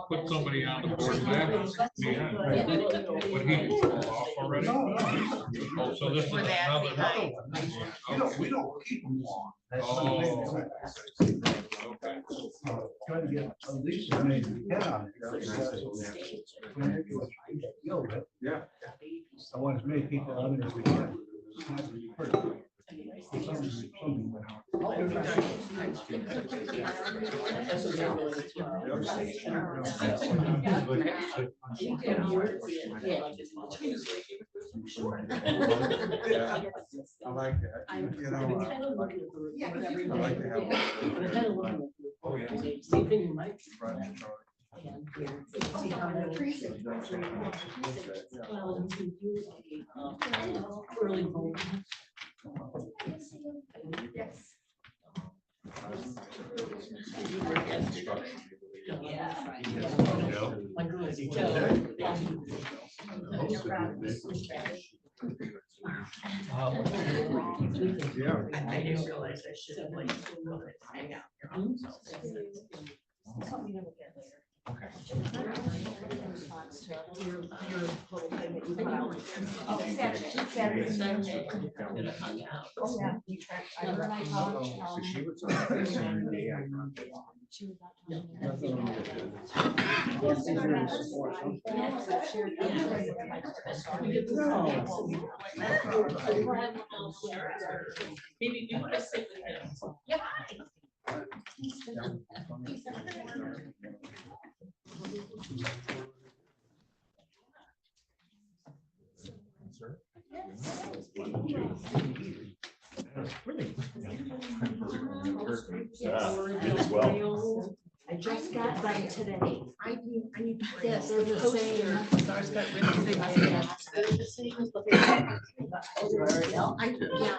put somebody on the board that, yeah, what he did off already. Oh, so this is another. We don't keep them long. Oh. Okay. Trying to get at least as many as we can on it. Yeah. I want as many people on there as we can. Yeah, I like that. You know, I like to have. Oh, yeah. Yeah. I didn't realize I should have like hang out. Okay. Your little thing that you put out. Oh, Saturday. Hung out. Oh, yeah. You tracked. I heard I talked. She was on the same day I got it. She was not Maybe you want to sit with him. Yeah. Really? I just got them today. I need to. Yes, they're the same. Ours got really big. They're the same as the.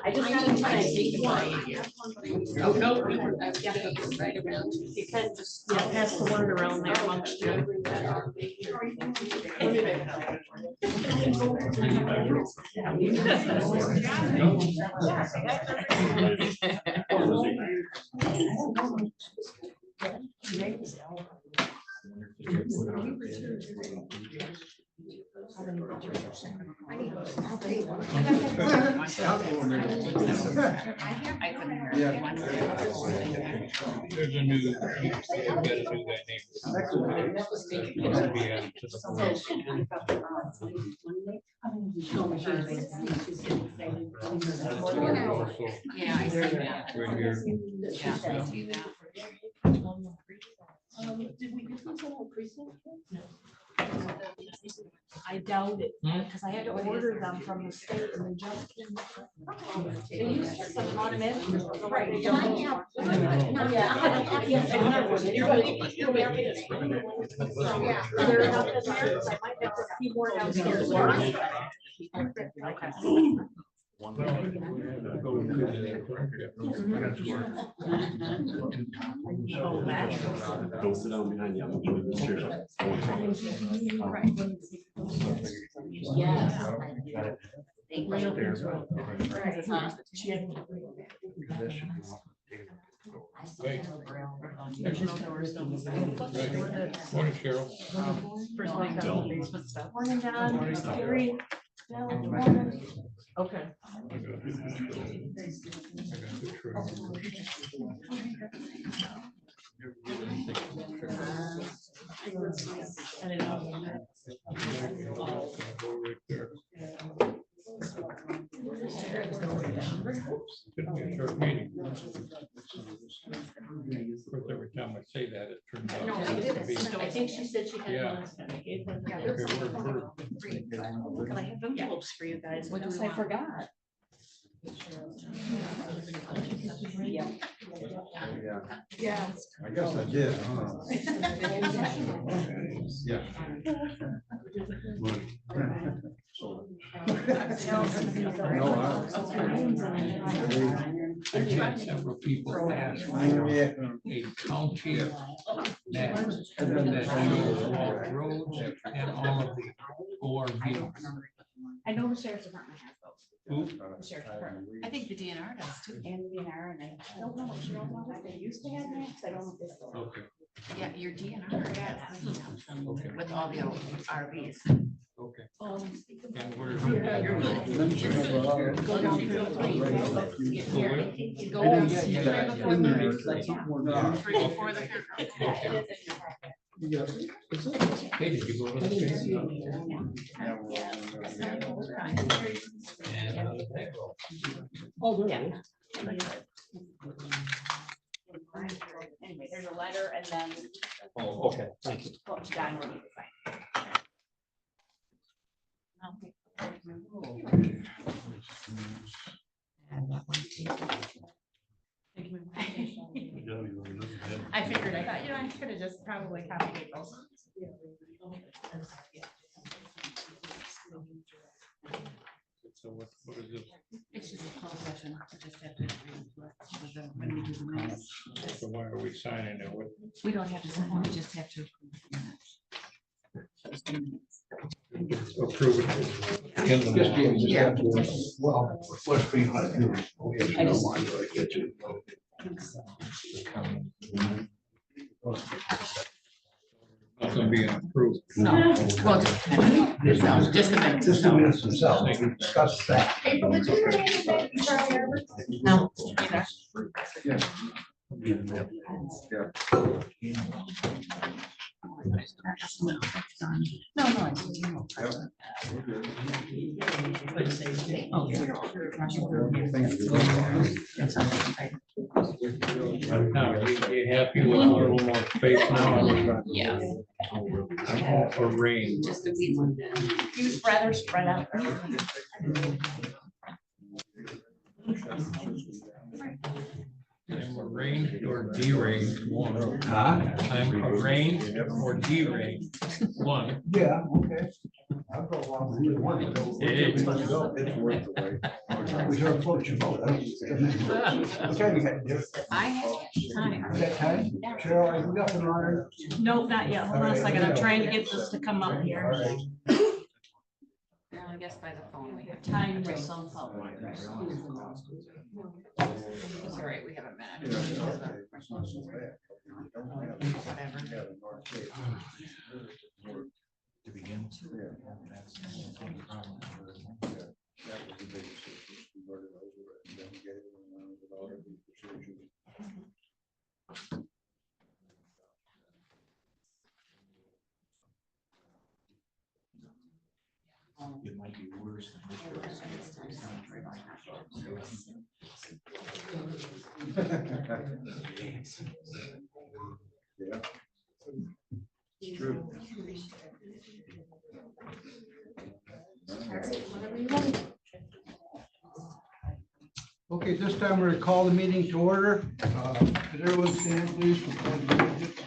I just got them today. Oh, no, I've got it right around. You can just, yeah, pass the word around there amongst you. There's a new, you better do that name. It'll be added to the board. Yeah, I see that. Right here. Yeah, I see that. Did we get these on our precinct? I doubt it, because I had to order them from the state and they just came. They used to send them automatic. Right. Yeah. There are enough in there, 'cause I might have a few more downstairs. Don't sit down behind you. I'm gonna give you a chair. Wait. There's no doors. Morning, Cheryl. First one down the basement stuff. Morning, John. Gary. Morning. Okay. I didn't know. Should be a short meeting. Of course, every time I say that, it turns out. No, I didn't. I think she said she had. Yeah. one that I gave her. Okay, word. Can I have envelopes for you guys? What else I forgot? Yeah. Yeah. I guess I did, huh? Yeah. I've had several people ask for a county map that shows all the roads and all of the ORV. I know the sheriff's department has those. Who? The sheriff's department. I think the DNR does too. And the DNR, and I don't know what they used to have maps. I don't know if they still. Okay. Yeah, your DNR, yeah, with all the old RVs. Okay. Um, And where's? Go down through the three. Get here. Go I didn't up get three that. before the race. Three before the fairground. Hey, did you go to the fair? And how did that go? Oh, good. Anyway, there's a letter and then. Oh, okay, thank you. John will need to sign. And that one too. I figured, I thought, I could have just probably copied those. So what is this? It's just a closed session. We just have to agree to it. When we do the minutes. So why are we signing it? What? We don't have to sign, we just have to approve the minutes. Approve it. In the minutes. Yeah. Well, what's behind you? I just- Nothing being approved. No, well, just a minute. Just a minute. Just the minutes themselves, we can discuss that. No. No, no. Now, you happy with a little more space now? Yeah. Or rain? Just a wee one. He was rather spread out. I'm arranged or deranged, one. Huh? I'm arranged or deranged, one. Yeah, okay. I'll go along with either one. Hey. Let's go. It's worth the wait. We sure float your boat. Huh? What time you got? You I have time. got time? Cheryl, are you up and running? Nope, not yet. Hold on a second. I'm trying to get this to come up All here. right. Well, I guess by the phone we have. Time yourself out. It's all right, we have a minute. To begin. It might be worse than this. Yeah. It's true. Okay, this time we're going to call the meeting to order. Could everyone stand, please? For pledge of allegiance?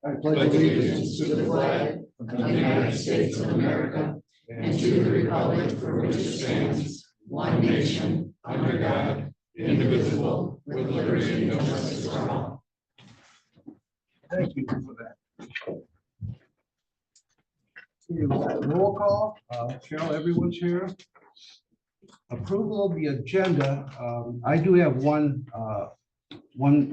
I pledge allegiance to the flag of the United States of America and to the republic for which it stands, one nation, under God, indivisible, with liberty and justice for all. Thank you for that. Okay, roll call. Cheryl, everyone's here. Approval of the agenda. I do have one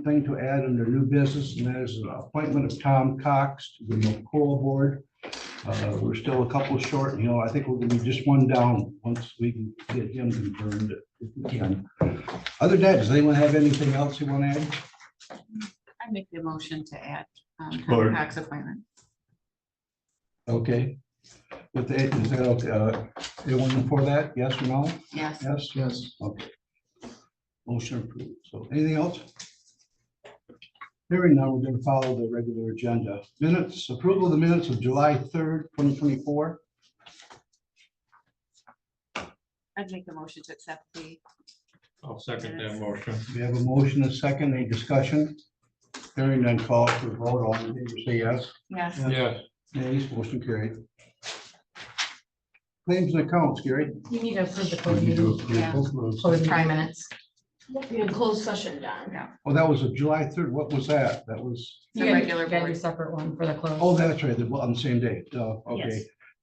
thing to add under new business, and that is an appointment of Tom Cox to the McCool Board. We're still a couple short, I think we're gonna be just one down once we can get him confirmed if we can. Other than that, does anyone have anything else you want to add? I make the motion to add Lord. Cox appointment. Okay. With that, is that okay? Anyone for that? Yes or no? Yes. Yes. Yes. Okay. Motion approved. So anything else? Hearing none, we're going to follow the regular agenda. Minutes, approval of the minutes of July 3rd, 2024. I'd make the motion to accept the. I'll second that motion. We have a motion, a second, any discussion? Hearing none, call for the vote. All in favor, say yes. Yes. Yes. Nays, motion carried. Claims and accounts, Gary. You need to approve the closed meeting. Yeah. Oh, Close try minutes. You need a closed session, Don. Yeah. that was a July 3rd. What was that? That was, The regular Got a board. separate one for the close. oh, that's right, on the same day. Okay. Yes.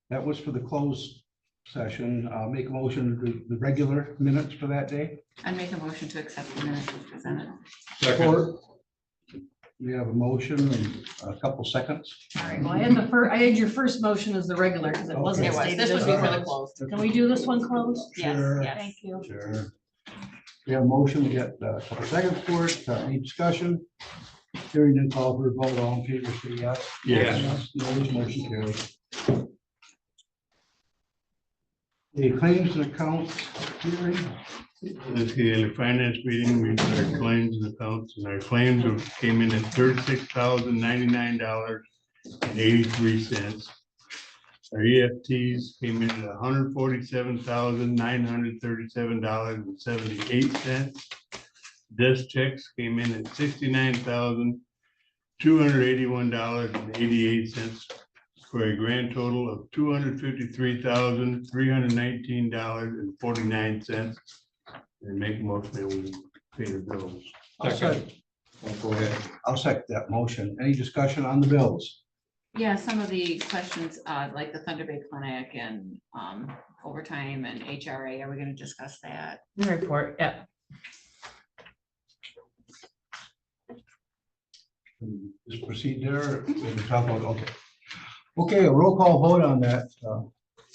That was for the closed session. Make a motion to do the regular minutes for that day. I make a motion to accept the minutes as presented. Second. We have a motion and a couple seconds. All right, well, I had your first motion as the regular, because it wasn't Okay. stated This as would be for the closed. closed. Can we do this one closed? Yes, Sure. yes. Thank you. Sure. We have a motion, we got a couple seconds for it. Any discussion? Hearing and call for a vote, all in favor, say yes. Yes. No, motion carries. The claims and accounts hearing. This is a finance meeting, we did our claims and accounts, and our claims came in at $36,099.83. Our EFTs came in at $147,937.78. Desk checks came in at $69,281.88 for a grand total of $253,319.49. And make a motion that we pay the bills. Second. Go ahead. I'll second that motion. Any discussion on the bills? Yeah, some of the questions, like the Thunder Bay Clinic and overtime and HRA, are we gonna discuss that? Report, yeah. Just proceed there. and talk about- Okay. Okay, a roll call vote on that.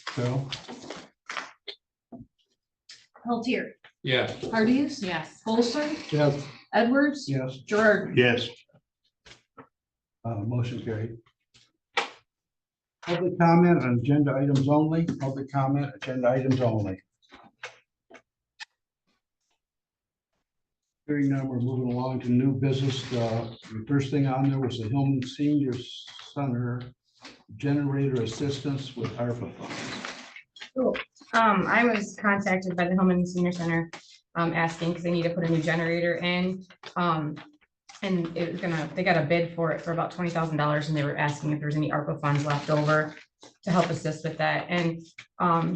Carol? Peltier, Yes. Hardee's, Yes. Holster, Yes. Edwards, Yes. Gerard. Yes, Motion carried. Public comment on agenda items only. Public comment, agenda items only. Hearing now, we're moving along to new business. The first thing on there was the Hillman Senior Center generator assistance with ARPA funds. I was contacted by the Hillman Senior Center, asking because they need to put a new generator in. And it was they got a bid for it for about $20,000, and they were asking if there's any ARPA funds left over to help assist with that. And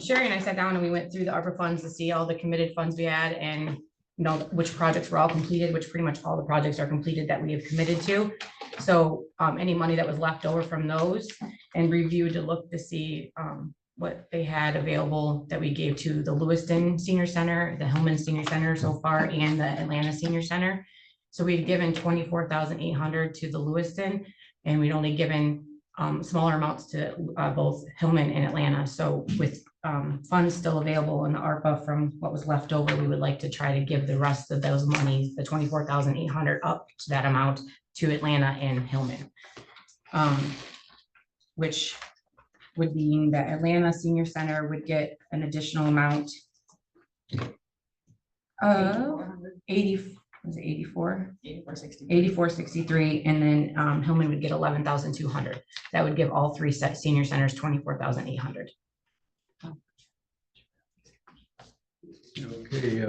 Sherry and I sat down and we went through the ARPA funds to see all the committed funds we had and which projects were all completed, which pretty much all the projects are completed that we have committed to. So any money that was left over from those, and reviewed to look to see what they had available that we gave to the Lewiston Senior Center, the Hillman Senior Center so far, and the Atlanta Senior Center. So we've given $24,800 to the Lewiston, and we'd only given smaller amounts to both Hillman and Atlanta. So with funds still available in the ARPA from what was left over, we would like to try to give the rest of those monies, the $24,800 up to that amount to Atlanta and Hillman. Which would mean that Atlanta Senior Center would get an additional amount of 8463, and then Hillman would get 11,200. That would give all three senior centers 24,800. okay,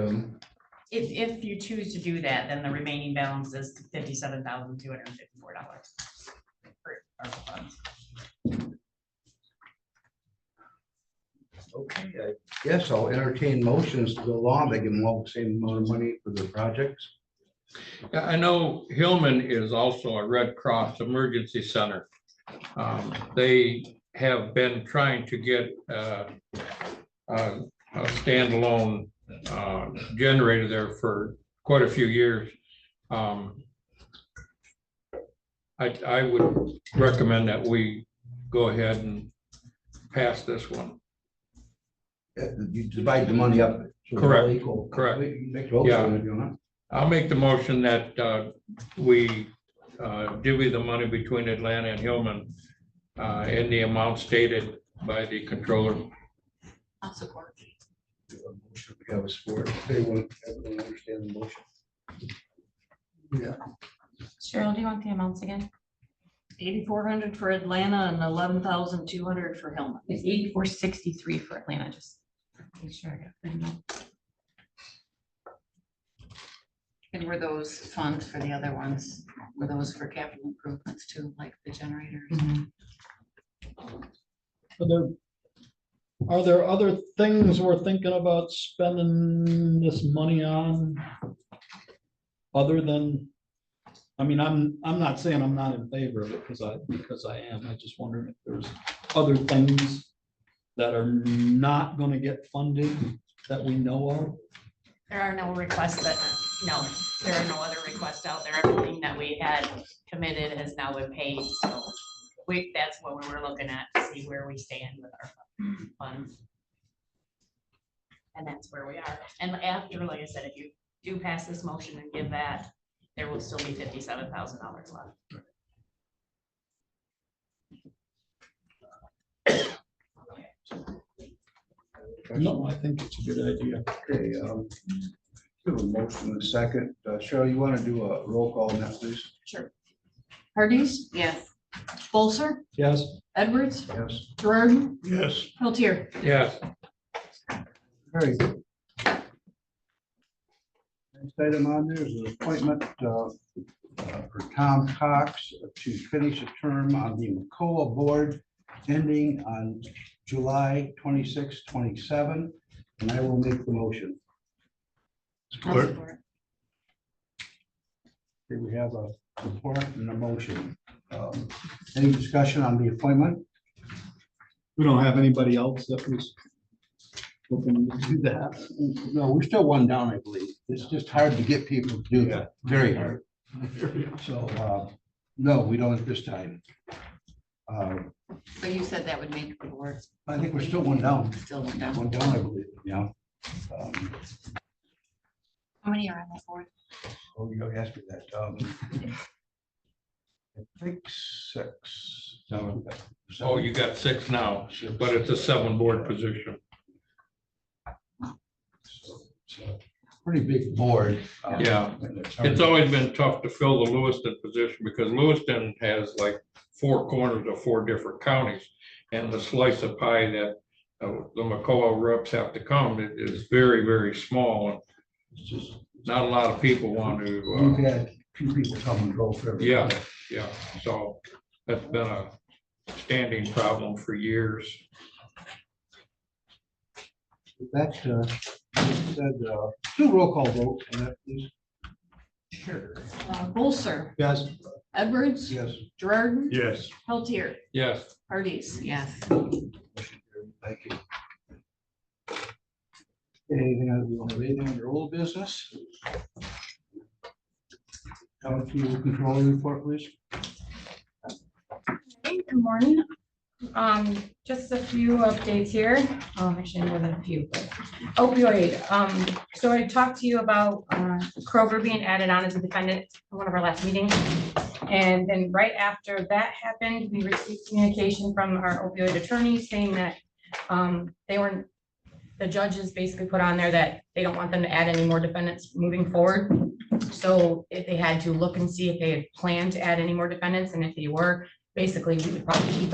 If you choose to do that, then the remaining balance is $57,254. for ARPA funds. Okay, I guess I'll entertain motions to go along. They give them all the same amount of money for their projects. Yeah, I know Hillman is also a Red Cross Emergency Center. They have been trying to get a standalone generator there for quite a few years. I would recommend that we go ahead and pass this one. You divide the money up. so it's all Correct, equal. correct. You can make votes Yeah. on it if you want. I'll make the motion that we divvy the money between Atlanta and Hillman in the amount stated by the controller. I'll support. We have a support. Everyone understand the motion? Yeah. Cheryl, do you want the amounts again? 8,400 for Atlanta and 11,200 for Hillman. It's 8463 for Atlanta, just. Make sure I got that amount. And were those funds for the other ones, were those for capital improvements too, like the generators? Mhm. Are there other things we're thinking about spending this money on? Other than, I mean, I'm not saying I'm not in favor of it, because I am. I just wondering if there's other things that are not gonna get funded that we know of. There are no requests that No, there are no other requests out there. Everything that we had committed has now been paid, so that's what we were looking at, to see where we stand with our funds. And that's where we are. And after, like I said, if you do pass this motion and give that, there will still be $57,000 left. No, I think it's a good idea. Okay, do a motion in a second. Cheryl, you want to do a roll call on that, please? Sure. Hardys, Yes. Bolser, Yes, Edwards, Yes. Gerard, Yes. Peltier. Yes, Very good. Next item on there is an appointment for Tom Cox to finish a term on the McCoa board ending on July 26, 27, and I will make the motion. Support. Okay, we have a support and a motion. Any discussion on the appointment? we don't have anybody else that was looking to do that. No, we're still one down, I believe. It's just hard to get people to do that, very hard. So, no, we don't at this time. But you said that would make the board I think we're still one down, still down. one down, I believe, yeah. How many are on that board? Oh, you asked me that. I think 6. No, oh, you got 6 now, but it's a 7-board position. It's a pretty big board. Yeah. and it's hard It's always been tough to fill the Lewiston position because Lewiston has like 4 corners of 4 different counties. And the slice of pie that the McCoa reps have to come, it is very, very small. It's just, Not a lot of people want we've to, had 2 people come and go for every. yeah, yeah. So that's been a standing problem for years. With that, said, do roll call vote on that, please. Sure. Bolser, Yes, Edwards, Yes. Gerard, Yes. Peltier, Yes, Hardys. Yes. Thank you. Anything else we want to read on your old business? County control report, please. Hey, good morning. Just a few updates here. Actually more than a few, but opioid. So I talked to you about Kroger being added on as a defendant in one of our last meetings. And then right after that happened, we received communication from our opioid attorneys saying that the judges basically put on there that they don't want them to add any more defendants moving forward. So if they had to look and see if they had planned to add any more defendants, and if they were, basically we would probably eat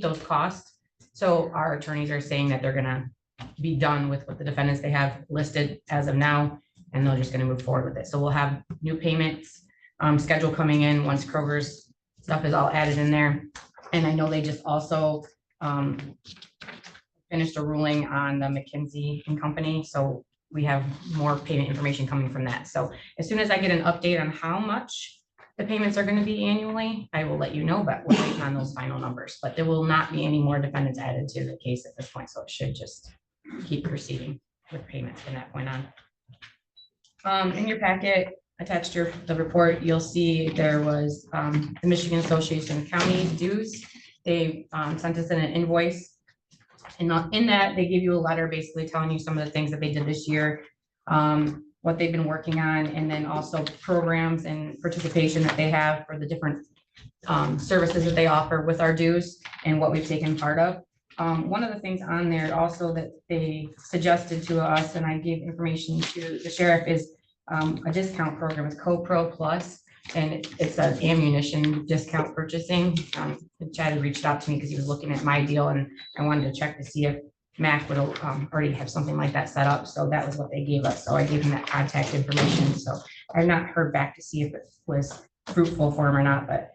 those costs. So our attorneys are saying that they're gonna be done with what the defendants they have listed as of now, and they're just gonna move forward with it. So we'll have new payments schedule coming in once Kroger's stuff is all added in there. And I know they just also finished a ruling on the McKinsey and Company, so we have more payment information coming from that. So as soon as I get an update on how much the payments are gonna be annually, I will let you know, but we're waiting on those final numbers. But there will not be any more defendants added to the case at this point, so it should just keep proceeding with payments from that point on. In your packet, attached to the report, you'll see there was the Michigan Association of Counties dues. They sent us in an invoice. And in that, they give you a letter basically telling you some of the things that they did this year, what they've been working on, and then also programs and participation that they have for the different services that they offer with our dues and what we've taken part of. One of the things on there also that they suggested to us, and I gave information to the sheriff, is a discount program. It's CoPro Plus. And it's an ammunition discount purchasing. Chad had reached out to me because he was looking at my deal, and I wanted to check to see if Mac would already have something like that set up. So that was what they gave us. So I gave him that contact information. So I've not heard back to see if it was fruitful for him or not, but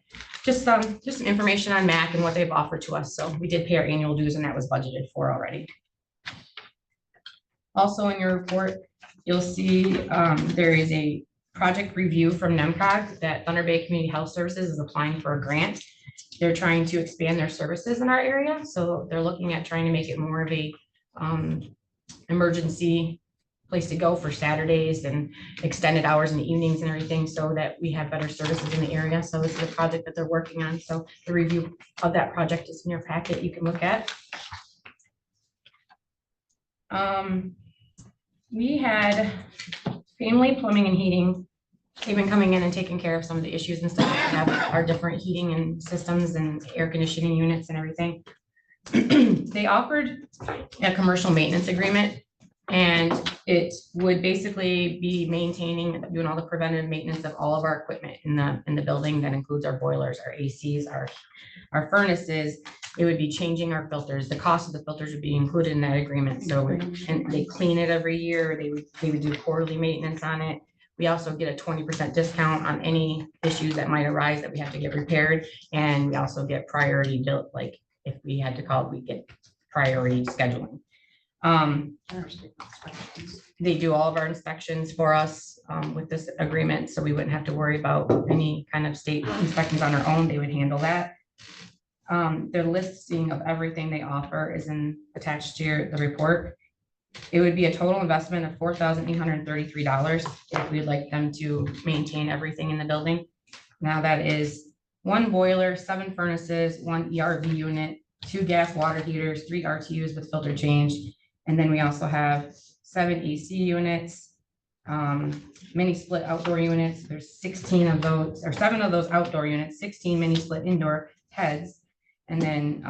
just some information on Mac and what they've offered to us. So we did pay our annual dues, and that was budgeted for already. Also in your report, you'll see there is a project review from NEMCOG that Thunder Bay Community Health Services is applying for a grant. They're trying to expand their services in our area. So they're looking at trying to make it more of a emergency place to go for Saturdays and extended hours in the evenings and everything, so that we have better services in the area. So this is a project that they're working on. So the review of that project is in your packet, you can look at. We had Family Plumbing and Heating. They've been coming in and taking care of some of the issues and stuff. We have our different heating and systems and air conditioning units and everything. They offered a commercial maintenance agreement, and it would basically be maintaining, doing all the preventative maintenance of all of our equipment in the building. That includes our boilers, our ACs, our furnaces. It would be changing our filters. The cost of the filters would be included in that agreement. So, and they clean it every year. They would do quarterly maintenance on it. We also get a 20% discount on any issues that might arise that we have to get repaired. And we also get priority built, like if we had to call, we get priority scheduling. They do all of our inspections for us with this agreement, so we wouldn't have to worry about any kind of state inspections on our own. They would handle that. Their listing of everything they offer is attached to the report. It would be a total investment of $4,833 if we'd like them to maintain everything in the building. Now that is 1 boiler, 7 furnaces, 1 ERV unit, 2 gas water heaters, 3 RTUs with filter change. And then we also have 7 AC units, mini split outdoor units. There's 16 of those, or 7 of those outdoor units, 16 mini split indoor heads, and then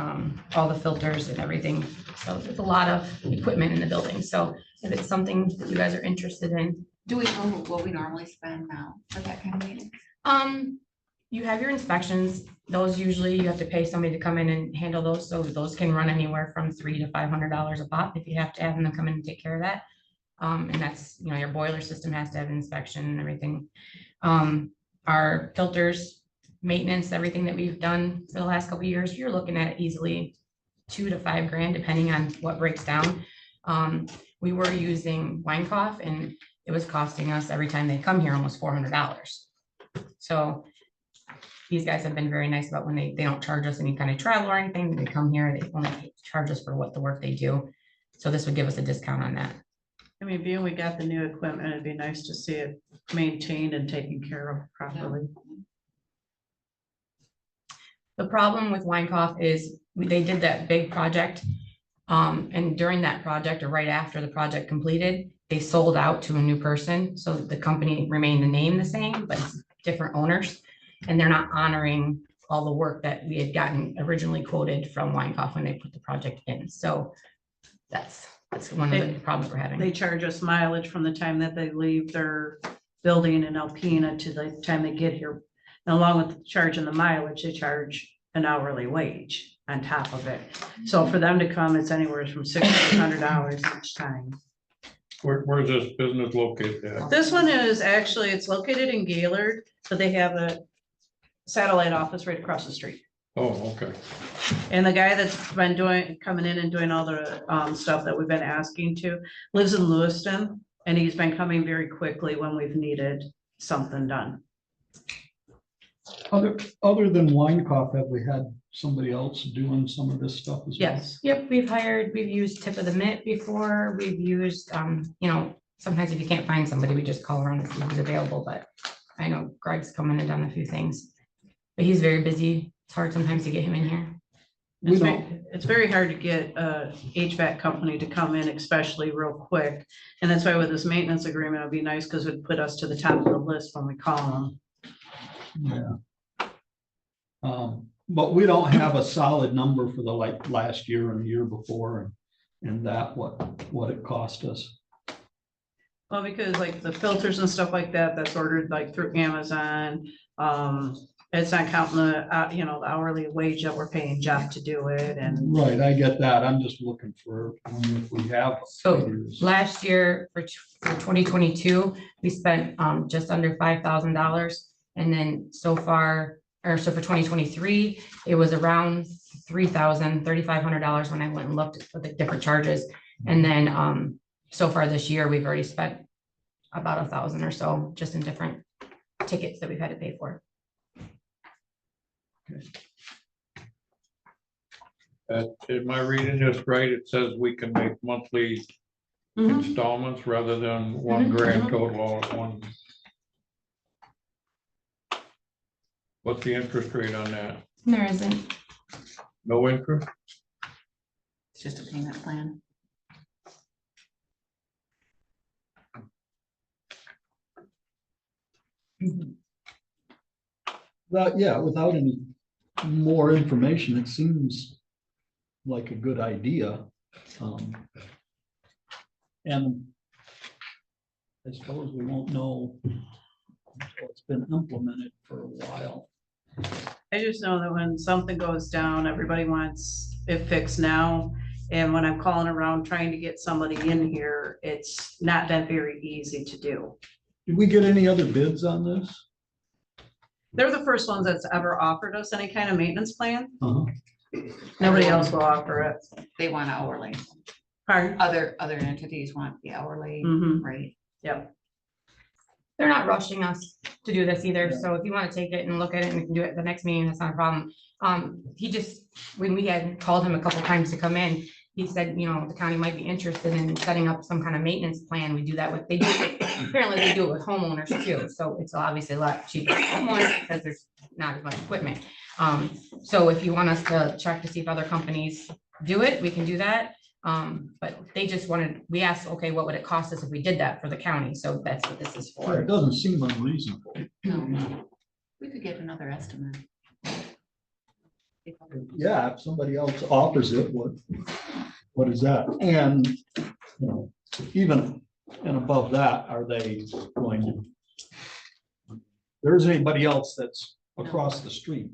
all the filters and everything. So there's a lot of equipment in the building. So if it's something that you guys are interested in. Do we know what we normally spend now for that kind of meeting? You have your inspections. Those usually you have to pay somebody to come in and handle those. So those can run anywhere from $300 to $500 a pop if you have to have them come in and take care of that. And that's, you know, your boiler system has to have inspection and everything. Our filters, maintenance, everything that we've done for the last couple of years, you're looking at easily $2 to $5 grand, depending on what breaks down. We were using Weinkauf, and it was costing us every time they come here almost $400. So these guys have been very nice about when they don't charge us any kind of travel or anything. They come here, they only charge us for what the work they do. So this would give us a discount on that. I mean, being we got the new equipment, it'd be nice to see it maintained and taken care of properly. The problem with Weinkauf is they did that big project. And during that project, or right after the project completed, they sold out to a new person. So the company remained the name the same, but it's different owners. And they're not honoring all the work that we had gotten originally quoted from Weinkauf when they put the project in. So that's one of the problems we're having. They charge us mileage from the time that they leave their building in Alpena to the time they get here. And along with charging the mileage, they charge an hourly wage on top of it. So for them to come, it's anywhere from $600 to $800 each time. Where's this business located at? This one is actually, it's located in Gaylord, but they have a satellite office right across the street. Oh, okay. And the guy that's been coming in and doing all the stuff that we've been asking to lives in Lewiston, and he's been coming very quickly when we've needed something done. Other than Weinkauf, have we had somebody else doing some of this stuff as well? Yes. Yep, we've used Tip of the Mitt before. We've used, you know, sometimes if you can't find somebody, we just call around and see who's available, but I know Greg's come in and done a few things. But he's very busy. It's hard sometimes to get him in here. It's very hard to get a HVAC company to come in, especially real quick. And that's why with this maintenance agreement, it'd be nice because it'd put us to the top of the list when we call them. Yeah. But we don't have a solid number for the last year and the year before and that what it cost us. Well, because like the filters and stuff like that, that's ordered like through Amazon. It's not counting the, you know, the hourly wage that we're paying Jeff to do it and. Right, I get that. I'm just looking for, if we have. So figures. last year for 2022, we spent just under $5,000. And then so far, or so for 2023, it was around $3,500 when I went and looked for the different charges. And then so far this year, we've already spent about $1,000 or so just in different tickets that we've had to pay for. Am I reading this right? It says we can make monthly Mhm. installments rather than one Mhm, grand mhm. total all at once. What's the interest rate on that? There isn't. No interest? It's just a payment plan. Yeah, without any more information, it seems like a good idea. And I suppose we won't know until it's been implemented for a while. I just know that when something goes down, everybody wants it fixed now. And when I'm calling around trying to get somebody in here, it's not that very easy to do. Did we get any other bids on this? They're the first ones that's ever offered us any kind of maintenance plan. Uh-huh. Nobody else will offer it. They want hourly. Pardon? Other entities want the hourly Mhm. rate. Yep. They're not rushing us to do this either, so if you want to take it and look at it, and we can do it at the next meeting, that's not a problem. He just, when we had called him a couple times to come in, he said, you know, the county might be interested in setting up some kind of maintenance plan. We do that with, they do, apparently they do it with homeowners too, so it's obviously a lot cheaper for homeowners because there's not as much equipment. So if you want us to check to see if other companies do it, we can do that. But they just wanted, we asked, okay, what would it cost us if we did that for the county? So that's what this is It for. doesn't seem unreasonable. No. We could get another estimate. Yeah, if somebody else offers it, what is that? And, you know, even and above that, are they going to? There isn't anybody else that's across the street.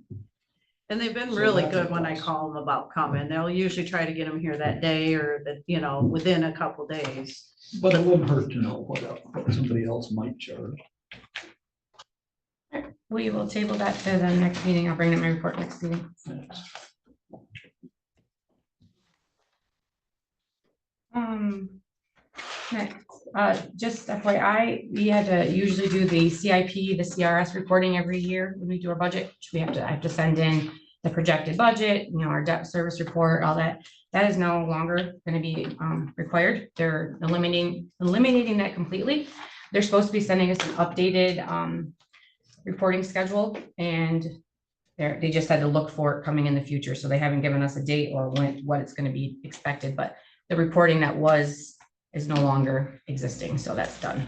And they've been So really that's a good when I plus. call them about coming. They'll usually try to get them here that day or that, you know, within a couple days. But it wouldn't hurt to know what somebody else might charge. We will table that to the next meeting. I'll bring in my report next meeting. Next, just FYI, we had to usually do the CIP, the CRS reporting every year when we do our budget. I have to send in the projected budget, you know, our debt service report, all that. That is no longer going to be required. They're eliminating that completely. They're supposed to be sending us an updated reporting schedule, and they just had to look for it coming in the future. So they haven't given us a date or what it's going to be expected, but the reporting that is no longer existing, so that's done.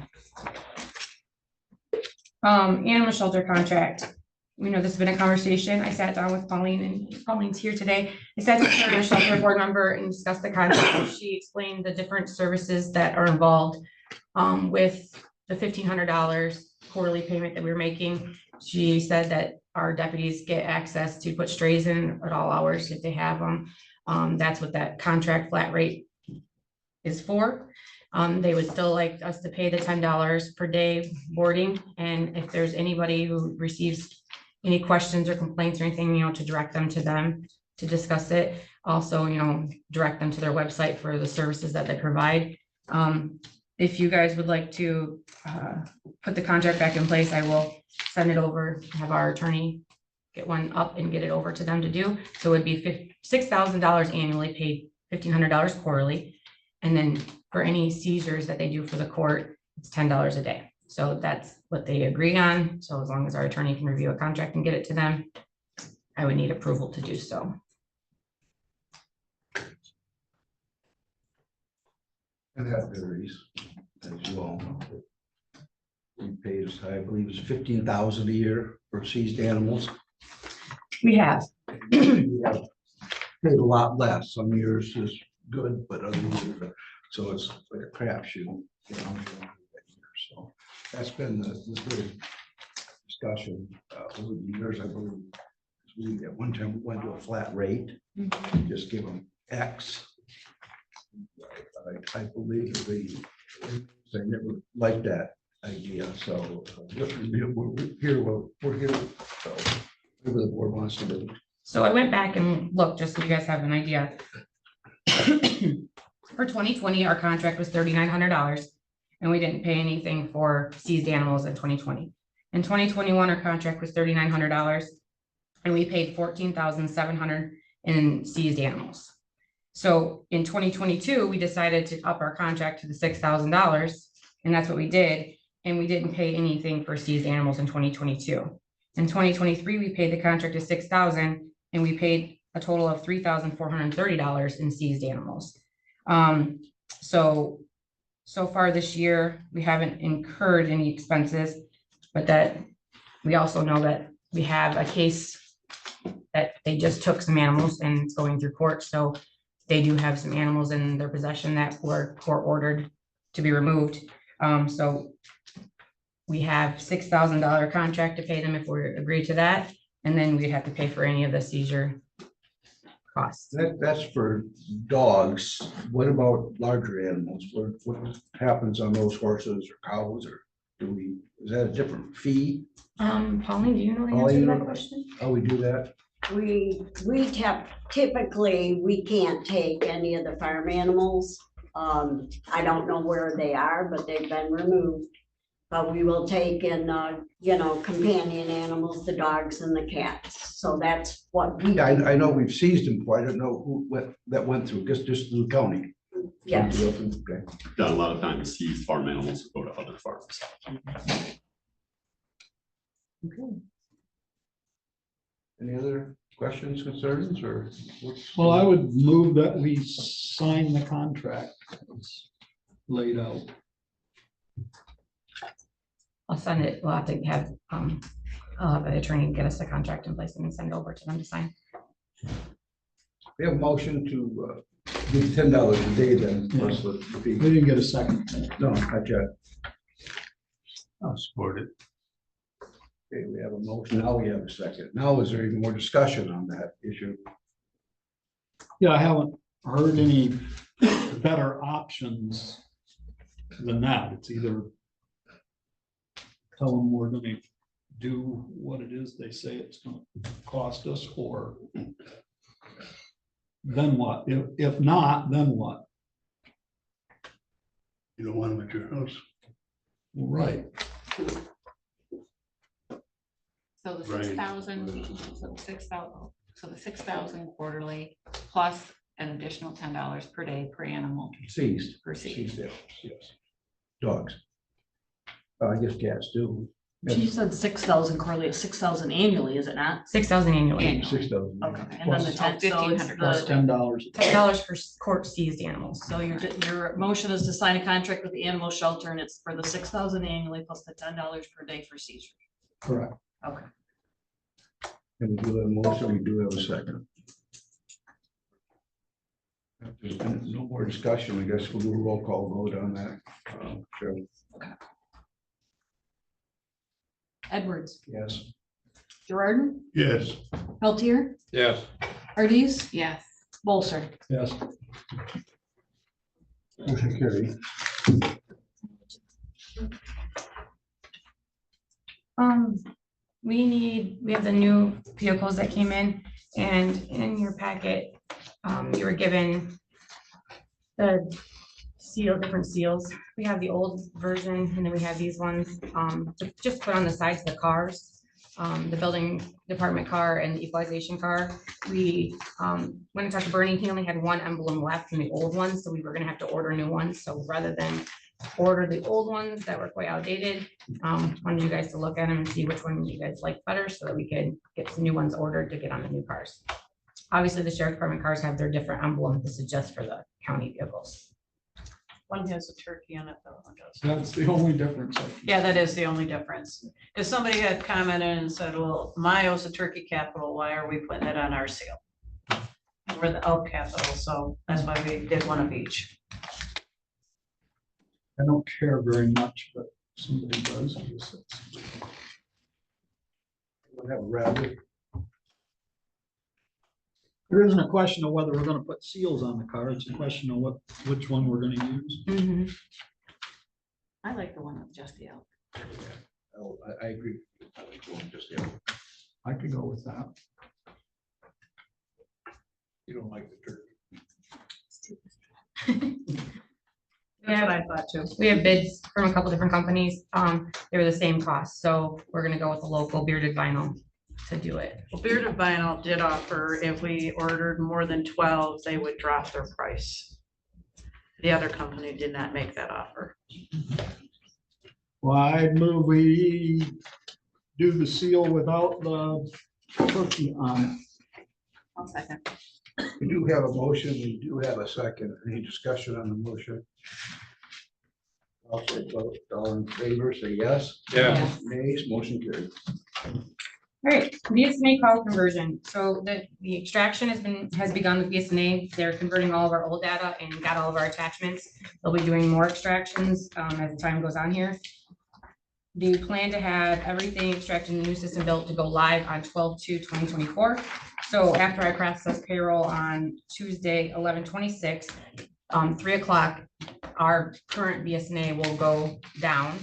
Animal shelter contract. You know, this has been a conversation. I sat down with Pauline, and Pauline's here today. I sat down with our shelter board member and discussed the contract. She explained the different services that are involved with the $1,500 quarterly payment that we're making. She said that our deputies get access to put strays in at all hours if they have them. That's what that contract flat rate is for. They would still like us to pay the $10 per day boarding. And if there's anybody who receives any questions or complaints or anything, you know, to direct them to discuss it. Also, you know, direct them to their website for the services that they provide. If you guys would like to put the contract back in place, I will send it over, have our attorney get one up and get it over to them to do. So it would be $6,000 annually, paid $1,500 quarterly. And then for any seizures that they do for the court, it's $10 a day. So that's what they agree on. So as long as our attorney can review a contract and get it to them, I would need approval to do so. And that varies, as you all know. We paid, I believe it's 15,000 a year for seized animals. We have. We have paid a lot less. Some years is good, but other years, so it's like a crapshoot. You know, so that's been the big discussion over the years. I believe we at one time we went to a flat rate, just give them X. I believe that they never liked that idea, so we're here, so whatever the board wants to do. So I went back and looked, just so you guys have an idea. For 2020, our contract was $3,900, and we didn't pay anything for seized animals in 2020. In 2021, our contract was $3,900, and we paid $14,700 in seized animals. So in 2022, we decided to up our contract to the $6,000, and that's what we did. And we didn't pay anything for seized animals in 2022. In 2023, we paid the contract to $6,000, and we paid a total of $3,430 in seized animals. So far this year, we haven't incurred any expenses, but that we also know that we have a case that they just took some animals and it's going through court. So they do have some animals in their possession that were court ordered to be removed. So we have $6,000 contract to pay them if we agree to that. And then we'd have to pay for any of the seizure costs. That's for dogs. What about larger animals? What happens on those horses or cows, or is that a different fee? Pauline, do you know the answer Pauline, to that question? How we do that? We typically, we can't take any of the farm animals. I don't know where they are, but they've been removed. But we will take in, companion animals, the dogs and the cats. So that's what we, Yeah, I know we've seized them before. I don't know that went through, just through the county. yes. Okay. Done a lot of times seize farm animals go to other farms. Any other questions, concerns, or? Well, I would move that we sign the contract as laid out. I'll send it. We'll have to have, I'll have an attorney get us the contract in place and then send it over to them to sign. We have a motion to give $10 a day then. Plus the fee. We didn't get a second. No, not yet. I'll support it. Okay, we have a motion. Now we have a second. Now, is there even more discussion on that issue? Yeah, I haven't heard any better options than that. It's either tell them we're gonna do what it is they say it's gonna cost us, or then what? If not, then what? You don't want them at your house. Right. So the Right. 6,000, so the 6,000 quarterly plus an additional $10 per day per animal Seized. per season. Seized animals, yes. Dogs. I guess cats too. She said 6,000 quarterly, 6,000 annually, is it not? 6,000 annually. Annual. 6,000. Okay, and then the Plus 10, so it's $1,500 Plus the, $10. $10 for court seized animals. so your motion is to sign a contract with the animal shelter and it's for the 6,000 annually plus the $10 per day for seizure. Correct. Okay. And we do have a motion, we do have a second. If there's no more discussion, I guess we'll do a roll call vote on that. Sure. Edwards, Yes. Gerardin, Yes. Peltier, Yes, Ardis, Yes. Bolser. Yes. Motion carried. We have the new vehicles that came in, and in your packet, you were given the different seals. We have the old version, and then we have these ones, to just put on the sides of the cars. The building department car and the equalization car. We, when I talked to Bernie, he only had one emblem left from the old ones, so we were gonna have to order new ones. So rather than order the old ones that were quite outdated, wanted you guys to look at them and see which one you guys like better, so that we could get some new ones ordered to get on the new cars. Obviously, the sheriff department cars have their different emblem. This is just for the county vehicles. One has a turkey on it, the other one does. That's the only difference. Yeah, that is the only difference. If somebody had commented and said, well, Mayo's a turkey capital, why are we putting it on our seal? We're the elk capital, so that's why we did one of each. I don't care very much, but somebody does. We'll have a rabbit. There isn't a question of whether we're gonna put seals on the car. It's a question of which one we're gonna use. I like the one with just the elk. Oh, I agree. I like the one just, yeah. I could go with that. You don't like the turkey. That's what I thought too. We have bids from a couple different companies. They were the same cost, so we're gonna go with the local bearded vinyl. to do it. Well, Bearded Vinyl did offer, if we ordered more than 12, they would drop their price. The other company did not make that offer. Well, I move we do the seal without the turkey on it. I'll second. We do have a motion, we do have a second. Any discussion on the motion? I'll say vote. All in favor, say yes. Yeah, Nays, motion carried. All right, BSNA cloud conversion. So the extraction has begun with BSNA. They're converting all of our old data and got all of our attachments. They'll be doing more extractions as the time goes on here. They plan to have everything extracted in the new system built to go live on 12/2/2024. So after I process payroll on Tuesday, 11/26, 3 o'clock, our current BSNA will go down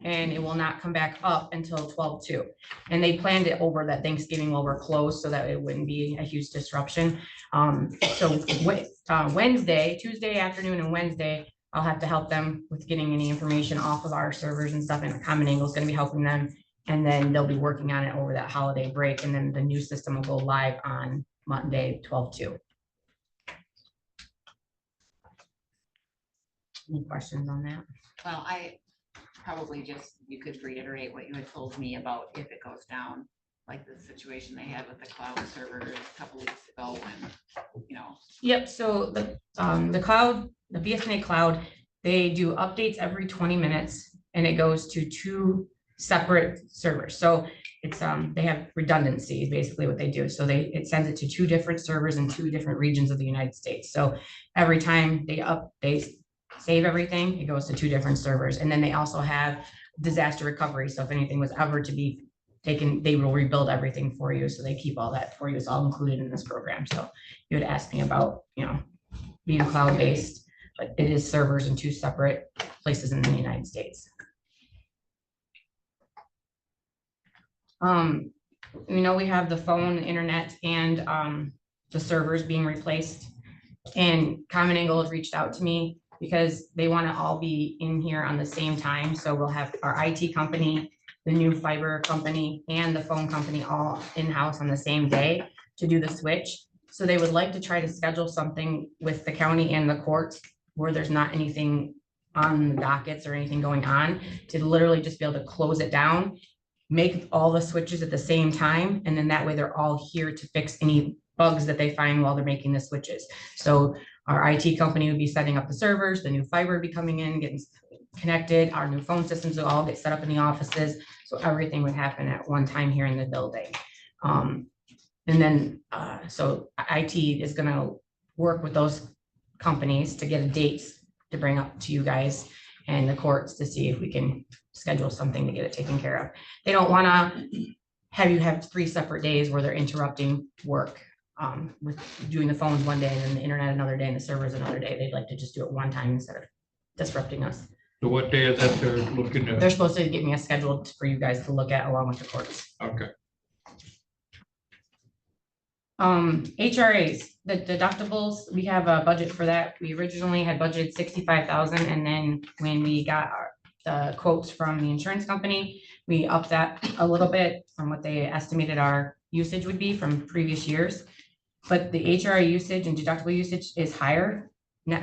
and it will not come back up until 12/2. And they planned it over that Thanksgiving while we're closed so that it wouldn't be a huge disruption. So Wednesday, Tuesday afternoon and Wednesday, I'll have to help them with getting any information off of our servers and stuff, and Common Angle is going to be helping them. And then they'll be working on it over that holiday break, and then the new system will go live on Monday, 12/2. Any questions on that? Well, I probably just, you could reiterate what you had told me about if it goes down, like the situation they had with the cloud servers a couple weeks ago when, you know. Yep, so the cloud, the BSNA cloud, they do updates every 20 minutes and it goes to 2 separate servers. So it's they have redundancy is basically what they do. So it sends it to 2 different servers in 2 different regions of the United States. So every time they save everything, it goes to 2 different servers. And then they also have disaster recovery. So if anything was ever to be taken, they will rebuild everything for you. So they keep all that for you. It's all included in this program. So you would ask me about, being cloud-based, but it is servers in 2 separate places in the United States. We have the phone, internet, and the servers being replaced. And Common Angle has reached out to me because they want to all be in here on the same time. So we'll have our IT company, the new fiber company, and the phone company all in-house on the same day to do the switch. So they would like to try to schedule something with the county and the courts where there's not anything on the dockets or anything going on, to literally just be able to close it down, make all the switches at the same time, and then that way they're all here to fix any bugs that they find while they're making the switches. So our IT company would be setting up the servers, the new fiber would be coming in, getting connected, our new phone systems will all get set up in the offices. So everything would happen at one time here in the building. And then, so IT is gonna work with those companies to get a date to bring up to you guys and the courts to see if we can schedule something to get it taken care of. They don't wanna have you have 3 separate days where they're interrupting work with doing the phones one day and then the internet another day and the servers another day. They'd like to just do it one time instead of disrupting us. so what day is that they're looking They're at? supposed to give me a schedule for you guys to look at along with the courts. Okay, HRAs, the deductibles, we have a budget for that. We originally had budgeted 65,000, and then when we got the quotes from the insurance company, we upped that a little bit from what they estimated our usage would be from previous years. But the HRA usage and deductible usage is higher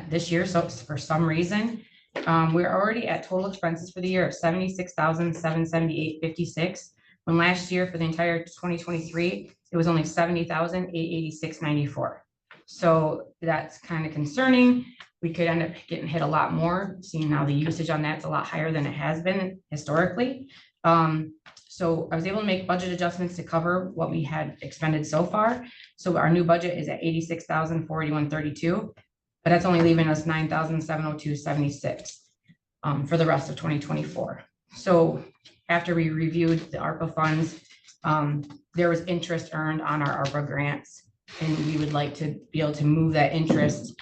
this year, so for some reason, we're already at total expenses for the year of 76,778.56. When last year for the entire 2023, it was only 70,886.94. So that's kind of concerning. We could end up getting hit a lot more, seeing now the usage on that's a lot higher than it has been historically. So I was able to make budget adjustments to cover what we had expended so far. So our new budget is at 86,481.32, but that's only leaving us 9,702.76 for the rest of 2024. So after we reviewed the ARPA funds, there was interest earned on our ARPA grants, and we would like to be able to move that interest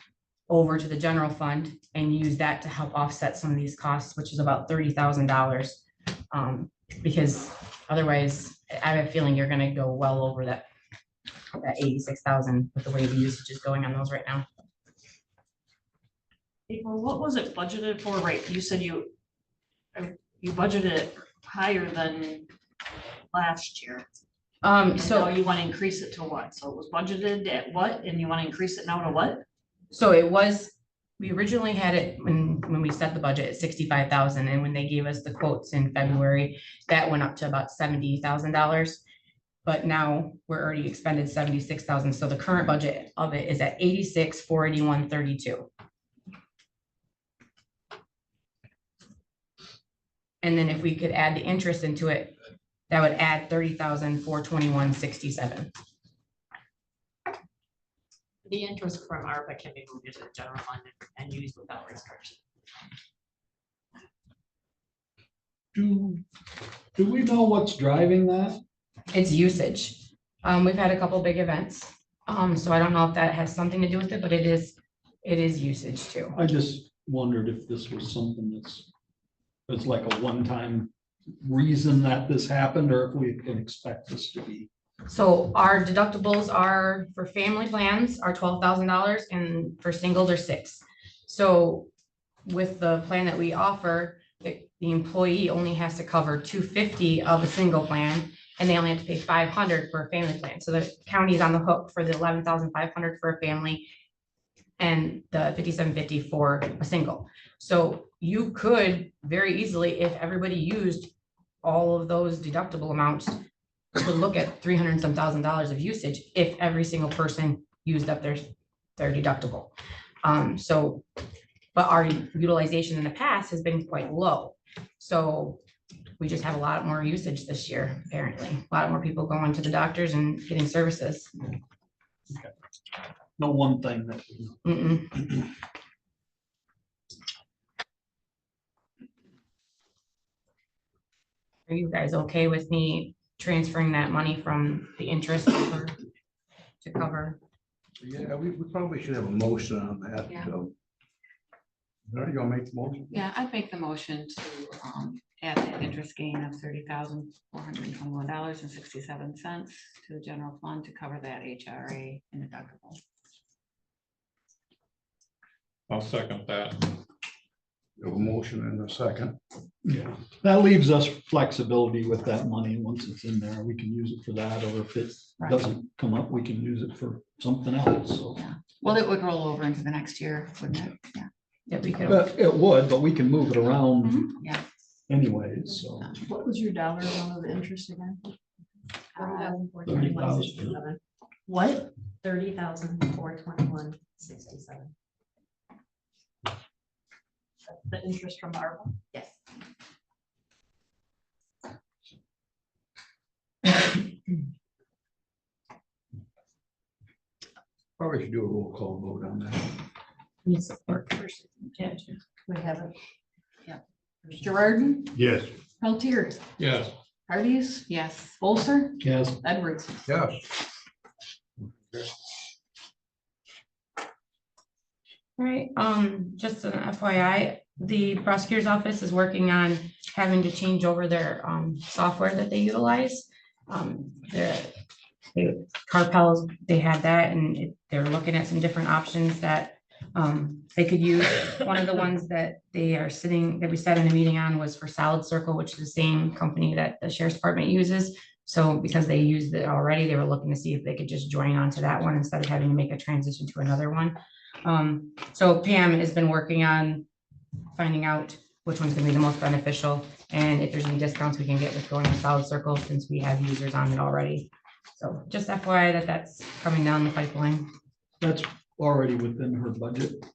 over to the general fund and use that to help offset some of these costs, which is about $30,000. Because otherwise, I have a feeling you're gonna go well over that 86,000 with the way the usage is going on those right now. April, what was it budgeted for, right? You said you budgeted higher than last year. And So. now you want to increase it to what? So it was budgeted at what, and you want to increase it now to what? So it was, we originally had it when we set the budget at 65,000, and when they gave us the quotes in February, that went up to about $70,000. But now we're already expended 76,000, so the current budget of it is at 86,481.32. And then if we could add the interest into it, that would add 30,421.67. The interest from ARPA can be moved into the general fund and used without restriction. Do we know what's driving that? It's usage. We've had a couple big events. So I don't know if that has something to do with it, but it is usage too. I just wondered if this was something it's like a one-time reason that this happened, or if we can expect this to be. So our deductibles are for family plans are $12,000 and for singles are $6,000. So with the plan that we offer, the employee only has to cover $250 of a single plan, and they only have to pay $500 for a family plan. So the county is on the hook for the $11,500 for a family and the $5,750 for a single. So you could very easily, if everybody used all of those deductible amounts, could look at $300 and some thousand of usage if every single person used up their deductible. But our utilization in the past has been quite low. So we just have a lot more usage this year, apparently. A lot more people going to the doctors and getting services. Okay. No one thing that. Mm-mm. Are you guys okay with me transferring that money from the interest over to cover? Yeah, we probably should have a motion on that. Yeah. So. Are you gonna make the motion? Yeah, I'd make the motion to add the interest gain of $30,421.67 to the general fund to cover that HRA and deductible. I'll second that. We have a motion and a second. Yeah, that leaves us flexibility with that money. Once it's in there, we can use it for that, or if it doesn't come up, we can use it for something else, so. Yeah, well, it would roll over into the next year, wouldn't it? Yeah. Yeah, we could. But it would, but we can move it around Yeah. anyways, so. What was your dollar amount of the interest again? 30,000. What? 30,421.67. The interest from ARPA? Yes. Probably should do a roll call vote on that. Need support. Yeah, we have it. Yeah. Gerardin, Yes. Peltier, Yes, Hardee's, Yes. Bolster, Yes, Edwards. Yes. All right, just an FYI, the prosecutor's office is working on having to change over their software that they utilize. Carpels, they had that, and they're looking at some different options that they could use. One of the ones that we sat in a meeting on was for Solid Circle, which is the same company that the sheriff's department uses. So because they used it already, they were looking to see if they could just join on to that one instead of having to make a transition to another one. So Pam has been working on finding out which one's gonna be the most beneficial, and if there's any discounts we can get with going to Solid Circle since we have users on it already. So just FYI that's coming down the pipeline. that's already within her budget.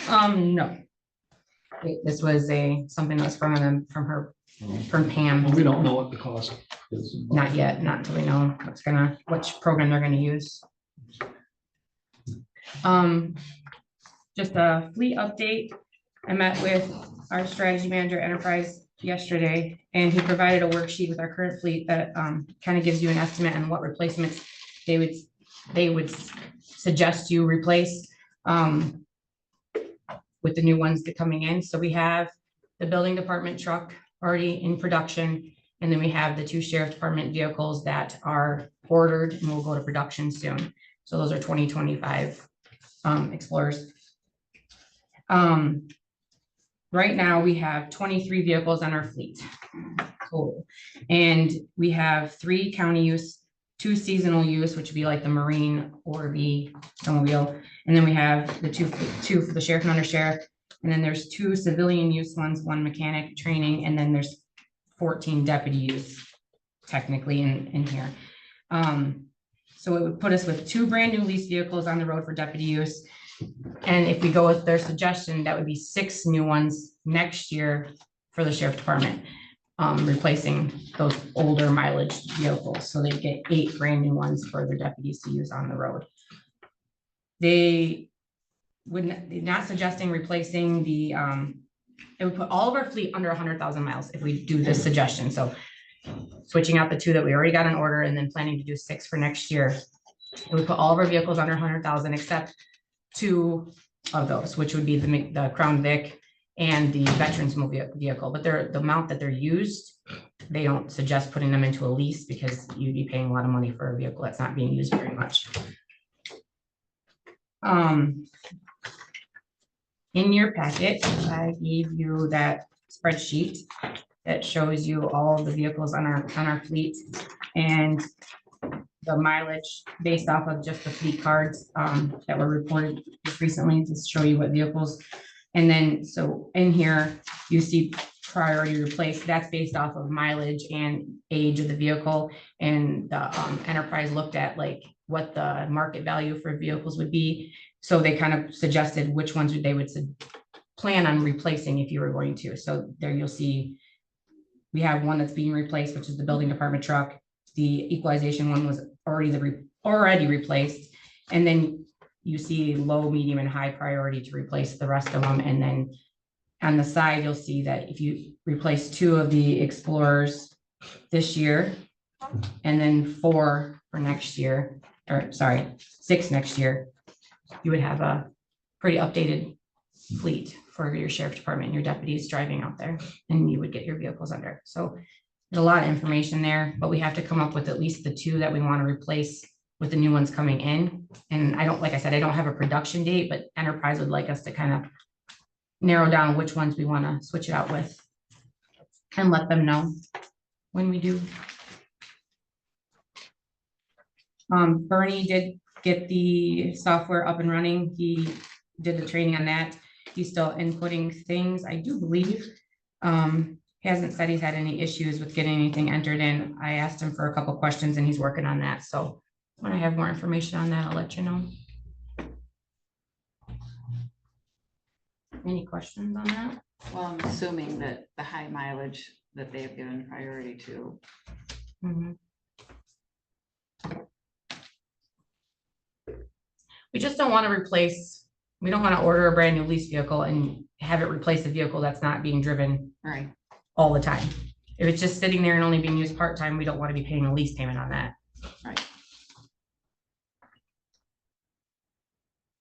No. This was something that was from Pam. Well, we don't know what the cost is. Not yet, not until we know which program they're gonna use. Just a fleet update. I met with our strategy manager enterprise yesterday, and he provided a worksheet with our current fleet that kind of gives you an estimate on what replacements they would suggest you replace with the new ones that coming in. So we have the building department truck already in production, and then we have the 2 sheriff department vehicles that are ordered and will go to production soon. So those are 2025 Explorers. Right now, we have 23 vehicles on our fleet total, and we have 3 county use two seasonal use, which would be like the Marine or the snowmobile. And then we have the two for the sheriff and under sheriff. And then there's two civilian use ones, one mechanic training, and then there's 14 deputy use technically in here. So it would put us with two brand new lease vehicles on the road for deputy use. And if we go with their suggestion, that would be 6 new ones next year for the sheriff department, replacing those older mileage vehicles. So they get 8 brand new ones for their deputies to use on the road. They're not suggesting replacing the, it would put all of our fleet under 100,000 miles if we do this suggestion. So switching out the 2 that we already got in order and then planning to do 6 for next year. It would put all of our vehicles under 100,000 except 2 of those, which would be the Crown Vic and the Veterans Mobile vehicle. But the amount that they're used, they don't suggest putting them into a lease because you'd be paying a lot of money for a vehicle that's not being used very much. In your packet, I gave you that spreadsheet that shows you all the vehicles on our fleet and the mileage based off of just the fleet cards that were reported just recently to show you what vehicles. And then, so in here, you see priority replaced. That's based off of mileage and age of the vehicle. And the enterprise looked at like what the market value for vehicles would be. So they kind of suggested which ones they would plan on replacing if you were going to. So there you'll see we have one that's being replaced, which is the building department truck. The equalization one was already replaced. And then you see low, medium, and high priority to replace the rest of them. And then on the side, you'll see that if you replace 2 of the Explorers this year, and then 4 for next year, or sorry, 6 next year, you would have a pretty updated fleet for your sheriff department and your deputies driving out there, and you would get your vehicles under. So there's a lot of information there, but we have to come up with at least the 2 that we want to replace with the new ones coming in. And like I said, I don't have a production date, but enterprise would like us to kind of narrow down which ones we want to switch it out with and let them know when we do. Bernie did get the software up and running. He did the training on that. He's still inputting things, I do believe. He hasn't said he's had any issues with getting anything entered in. I asked him for a couple questions and he's working on that. So when I have more information on that, I'll let you know. Any questions on that? Well, I'm assuming that the high mileage that they've given priority to. We just don't want to replace, we don't want to order a brand new lease vehicle and have it replace a vehicle that's not being driven Right. all the time. If it's just sitting there and only being used part-time, we don't want to be paying a lease payment on that. Right.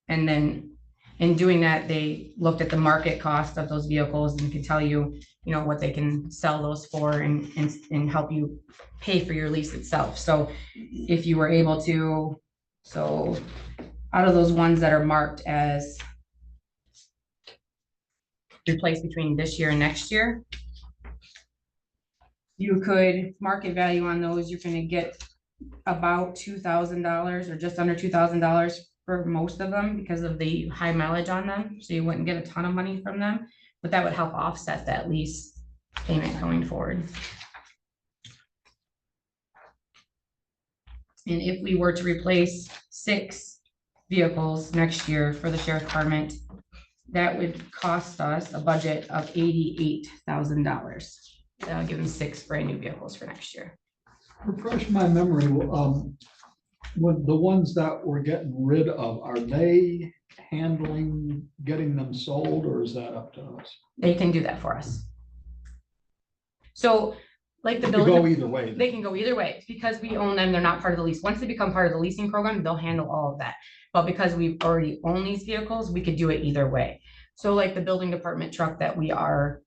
And then in doing that, they looked at the market cost of those vehicles and can tell you, what they can sell those for and help you pay for your lease itself. So if you were able to, so out of those ones that are marked as replaced between this year and next year, you could market value on those, you're going to get about $2,000 or just under $2,000 for most of them because of the high mileage on them. So you wouldn't get a ton of money from them, but that would help offset that lease payment going forward. And if we were to replace 6 vehicles next year for the sheriff department, that would cost us a budget of $88,000. That would give them 6 brand new vehicles for next year. Refresh my memory, when the ones that we're getting rid of, are they handling getting them sold, or is that up to us? They can do that for us. So like the It could building, go either way. they can go either way because we own them. They're not part of the lease. Once they become part of the leasing program, they'll handle all of that. But because we already own these vehicles, we could do it either way. So like the building department truck that we are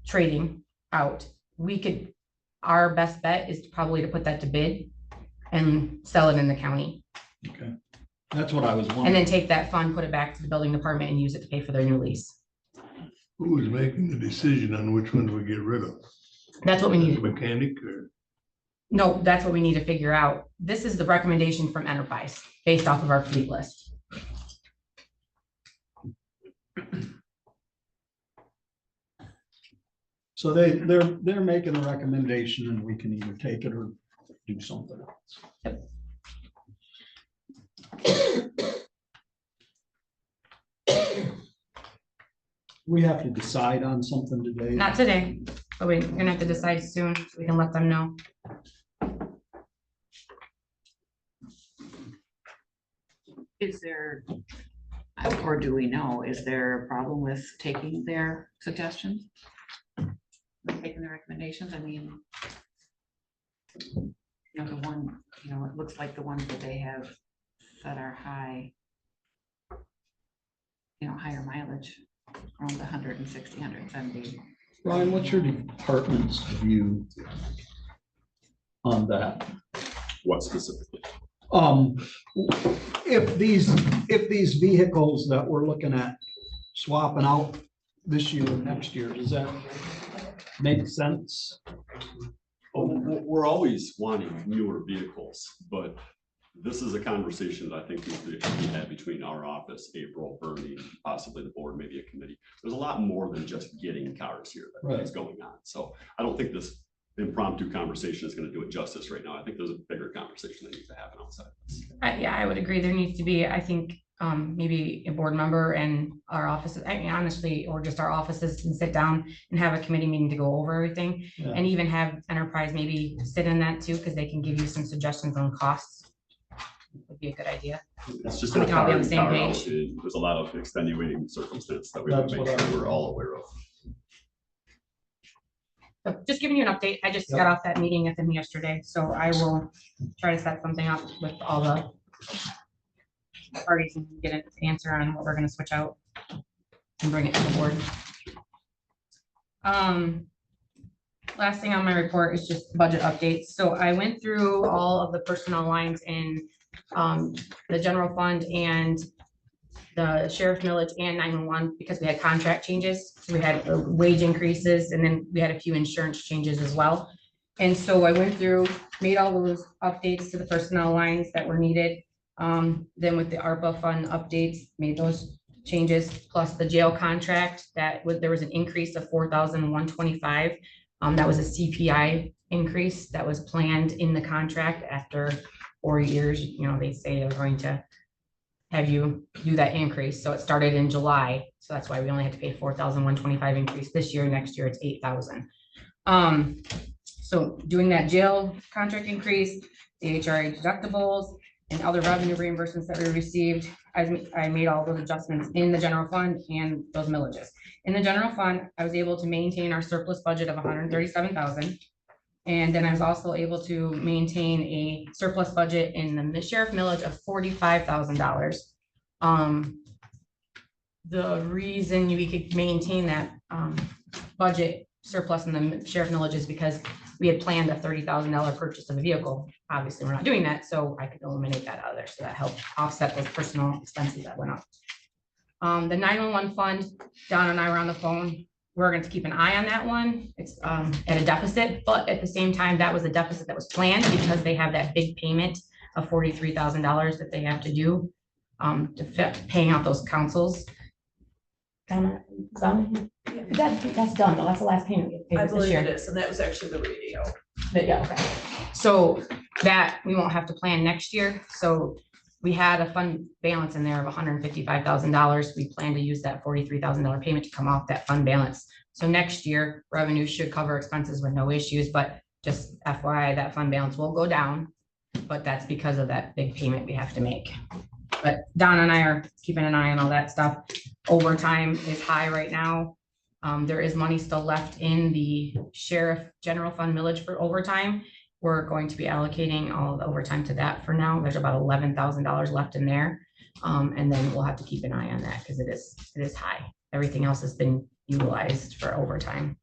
trading out, our best bet is probably to put that to bid and sell it in the county. Okay, that's what I was And wondering. then take that fund, put it back to the building department and use it to pay for their new lease. Who is making the decision on which ones we get rid of? That's what we The need. mechanic or? No, that's what we need to figure out. This is the recommendation from Enterprise based off of our fleet list. So they're making a recommendation and we can either take it or do something else. We have to decide on something today. Not today, but we're gonna have to decide soon, so we can let them know. Is there, or do we know, is there a problem with taking their suggestions? Taking the recommendations, I mean. You know, the one, you know, it looks like the ones that they have that are high. You know, higher mileage, around 160, 170. Ryan, what's your department's view on that? What specifically? If these vehicles that we're looking at swapping out this year or next year, does that make sense? We're always wanting newer vehicles, but this is a conversation that I think needs to be had between our office, April, Bernie, possibly the board, maybe a committee. There's a lot more than just getting cars here that is going on. So I don't think this impromptu conversation is going to do it justice right now. I think there's a bigger conversation that needs to happen outside of this. Yeah, I would agree. There needs to be, I think, maybe a board member and our offices, I mean, honestly, or just our offices can sit down and have a committee meeting to go over everything. Yeah. And even have Enterprise maybe sit in that too, because they can give you some suggestions on costs. Would be a good idea. It's just So we a can all be car on the in, same car page. out. There's a lot of extenuating circumstance that we want to make That's what sure we're all aware of. So just giving you an update. I just got off that meeting with them yesterday, so I will try to set something up with all the parties and get an answer on what we're gonna switch out and bring it to the board. Last thing on my report is just budget updates. So I went through all of the personnel lines in the general fund and the sheriff millage and 911 because we had contract changes. So we had wage increases and then we had a few insurance changes as well. And so I went through, made all those updates to the personnel lines that were needed. Then with the ARPA fund updates, made those changes, plus the jail contract there was an increase of 4,125. That was a CPI increase that was planned in the contract after 4 years. You know, they say they're going to have you do that increase. So it started in July. So that's why we only had to pay 4,125 increase this year. Next year it's 8,000. So doing that jail contract increase, the HRA deductibles and other revenue reimbursements that we received, I made all those adjustments in the general fund and those millages. In the general fund, I was able to maintain our surplus budget of 137,000. And then I was also able to maintain a surplus budget in the sheriff millage of $45,000. The reason we could maintain that budget surplus in the sheriff millage is because we had planned a $30,000 purchase of a vehicle. Obviously, we're not doing that, so I could eliminate that out of there. So that helped offset those personal expenses that went up. The 911 fund, Don and I were on the phone. We're going to keep an eye on that one. It's at a deficit, but at the same time, that was a deficit that was planned because they have that big payment of $43,000 that they have to do to paying out those councils. That's done. That's done. That's the last payment. I believe it is, and that was actually the radio. But yeah, okay. So that we won't have to plan next year. So we had a fund balance in there of $155,000. We plan to use that $43,000 payment to come off that fund balance. So next year revenue should cover expenses with no issues, but just FYI, that fund balance will go down. But that's because of that big payment we have to make. But Don and I are keeping an eye on all that stuff. Overtime is high right now. There is money still left in the sheriff general fund millage for overtime. We're going to be allocating all of the overtime to that for now. There's about $11,000 left in there. And then we'll have to keep an eye on that because it is high. Everything else has been utilized for overtime.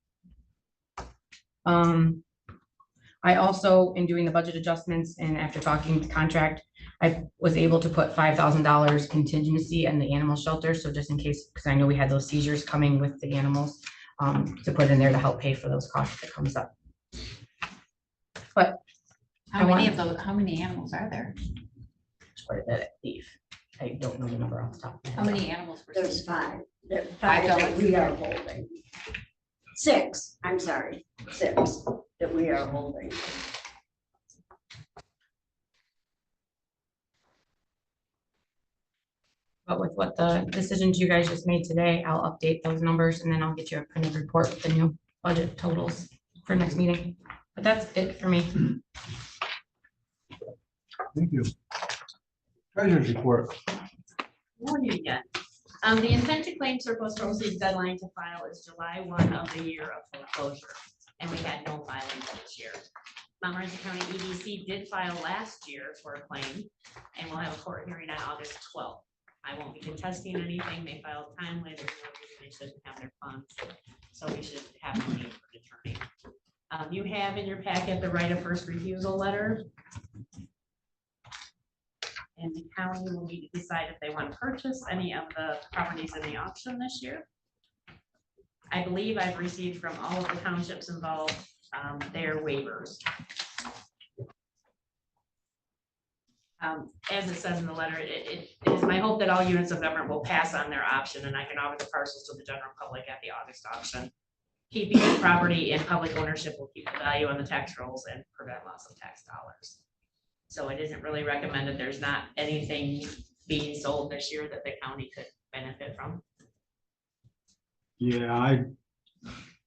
I also, in doing the budget adjustments and after talking to contract, I was able to put $5,000 contingency in the animal shelter. So just in case, because I know we had those seizures coming with the animals, to put in there to help pay for those costs that comes up. But How many of those, how many animals are there? Quite a bit, I believe. I don't know the number off the top. of my How head. many animals? were There's seen? 5. There are 5 5 that dogs. we are holding. 6, I'm sorry, 6 that we are holding. But with what the decisions you guys just made today, I'll update those numbers and then I'll get you a printed report with the new budget totals for next meeting. But that's it for me. Thank you. Treasurer's report. Morning again. The intent to claim surplus proceeds deadline to file is July 1 of the year of foreclosure, and we had no filings this year. Montmorency County EDC did file last year for a claim, and we'll have a court hearing on August 12th. I won't be contesting anything. They filed timely. There's no reason they shouldn't have their funds, so we should have no need for an attorney. You have in your packet the right of first refusal letter. And the county will need to decide if they want to purchase any of the properties in the auction this year. I believe I've received from all of the townships involved their waivers. As it says in the letter, it is my hope that all units of government will pass on their option and I can offer the parcels to the general public at the August auction. Keeping the property in public ownership will keep the value on the tax rolls and prevent loss of tax dollars. So it isn't really recommended. There's not anything being sold this year that the county could benefit from. Yeah,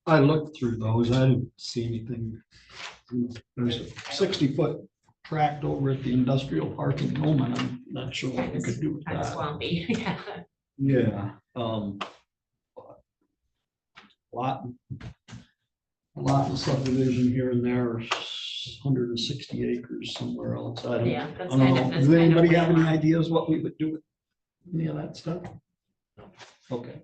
I looked through those. I didn't see anything. There's a 60-foot tract over at the industrial park in Gilman. I'm not sure what we could do with Kind of that. swampy. Yeah. Yeah. Lot of subdivision here and there, 160 acres somewhere else. I don't Yeah, that's I don't kind know. of. Does anybody have any ideas what we would do with any of that stuff? Okay.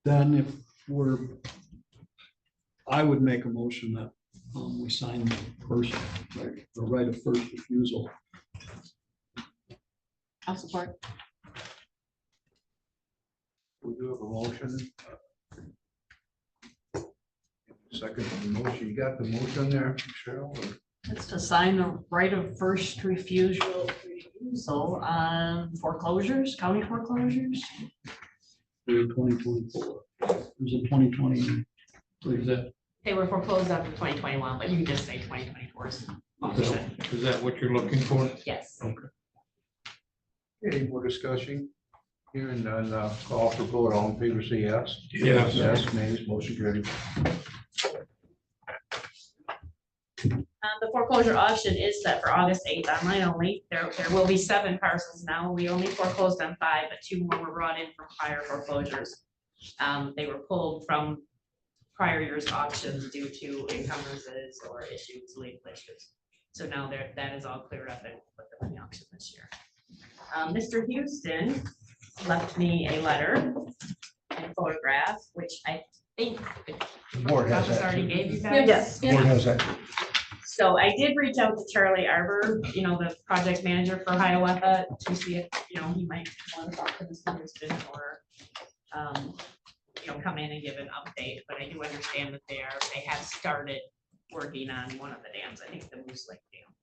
Then if I would make a motion that we sign the right of first refusal. I'll support. We do have a motion. Second on the motion. You got the motion there, Cheryl? or- It's to sign the right of first refusal on foreclosures, county foreclosures. For 2024. There's a 2020. What is that? They were foreclosed after 2021, but you can just say 2024. Is that what you're looking for? Yes. Any more discussion? Hearing none, call for vote. All in favor, say yes. Yes. Yes, nays, motion carried. The foreclosure auction is set for August 8th, online only. There will be 7 parcels now. We only foreclosed on 5, but 2 more were brought in from prior foreclosures. They were pulled from prior year's auctions due to encumbrances or issues, legal issues. So now that is all cleared up and put them in the auction this year. Mr. Houston left me a letter and photograph, which I think the Board has office that. already gave you guys. Yes. Board has that. So I did reach out to Charlie Arbor, the project manager for Hiawatha, to see if, he might want to talk to Mr. Houston or, come in and give an update, but I do understand that they have started working on one of the dams, I think the Moose Lake Dam.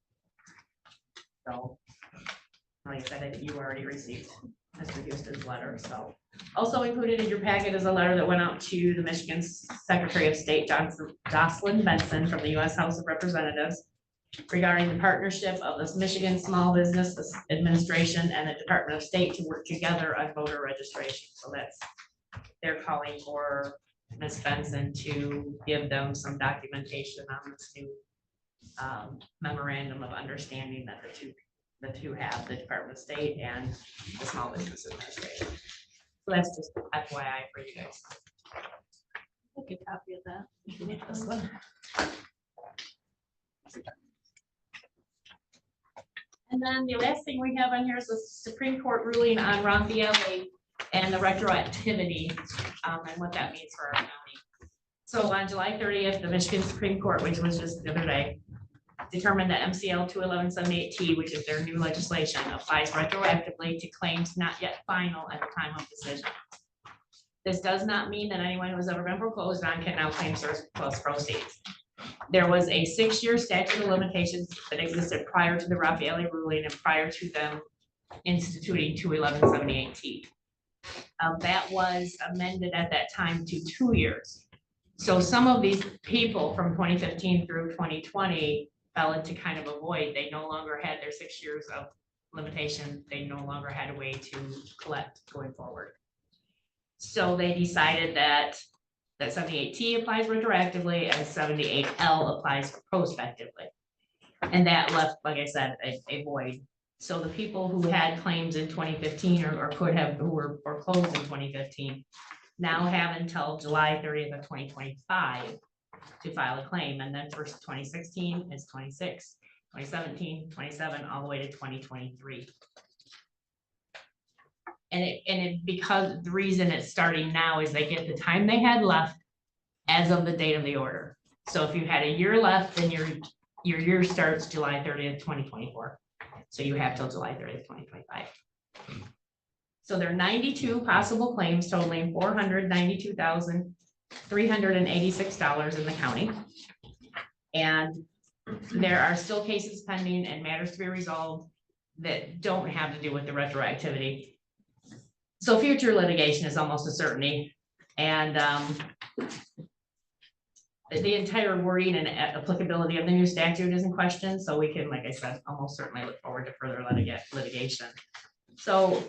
So, like I said, I think you already received Mr. Houston's letter, so. Also included in your packet is a letter that went out to the Michigan Secretary of State, Jocelyn Benson from the U.S. House of Representatives regarding the partnership of the Michigan Small Business Administration and the Department of State to work together on voter registration. So they're calling for Ms. Benson to give them some documentation on this new memorandum of understanding that the two have, the Department of State and the Small Business Administration. So that's just FYI for you guys. Take a copy of that. if you need this one. And then the last thing we have on here is the Supreme Court ruling on Raphael and the retroactivity and what that means for our county. So on July 30th, the Michigan Supreme Court, which was just the other day, determined that MCL 21178T, which is their new legislation, applies retroactively to claims not yet final at the time of decision. This does not mean that anyone who has ever been foreclosed on can now claim surplus proceeds. There was a 6-year statute of limitations that existed prior to the Raffaele ruling and prior to them instituting 21178T. That was amended at that time to 2 years. So some of these people from 2015 through 2020 fell into kind of a void. They no longer had their 6 years of limitation. They no longer had a way to collect going forward. So they decided that 78T applies retroactively and 78L applies prospectively. And that left, like I said, a void. So the people who had claims in 2015 or could have, who were foreclosed in 2015, now have until July 30th of 2025 to file a claim. And then for 2016 is 26, 2017, 27, all the way to 2023. And because the reason it's starting now is they get the time they had left as of the date of the order. So if you had a year left, then your year starts July 30th, 2024. So you have till July 30th, 2025. So there are 92 possible claims totaling $492,386 in the county. And there are still cases pending and matters to be resolved that don't have to do with the retroactivity. So future litigation is almost a certainty. And the entire wording and applicability of the new statute is in question. So we can, like I said, almost certainly look forward to further litigation. So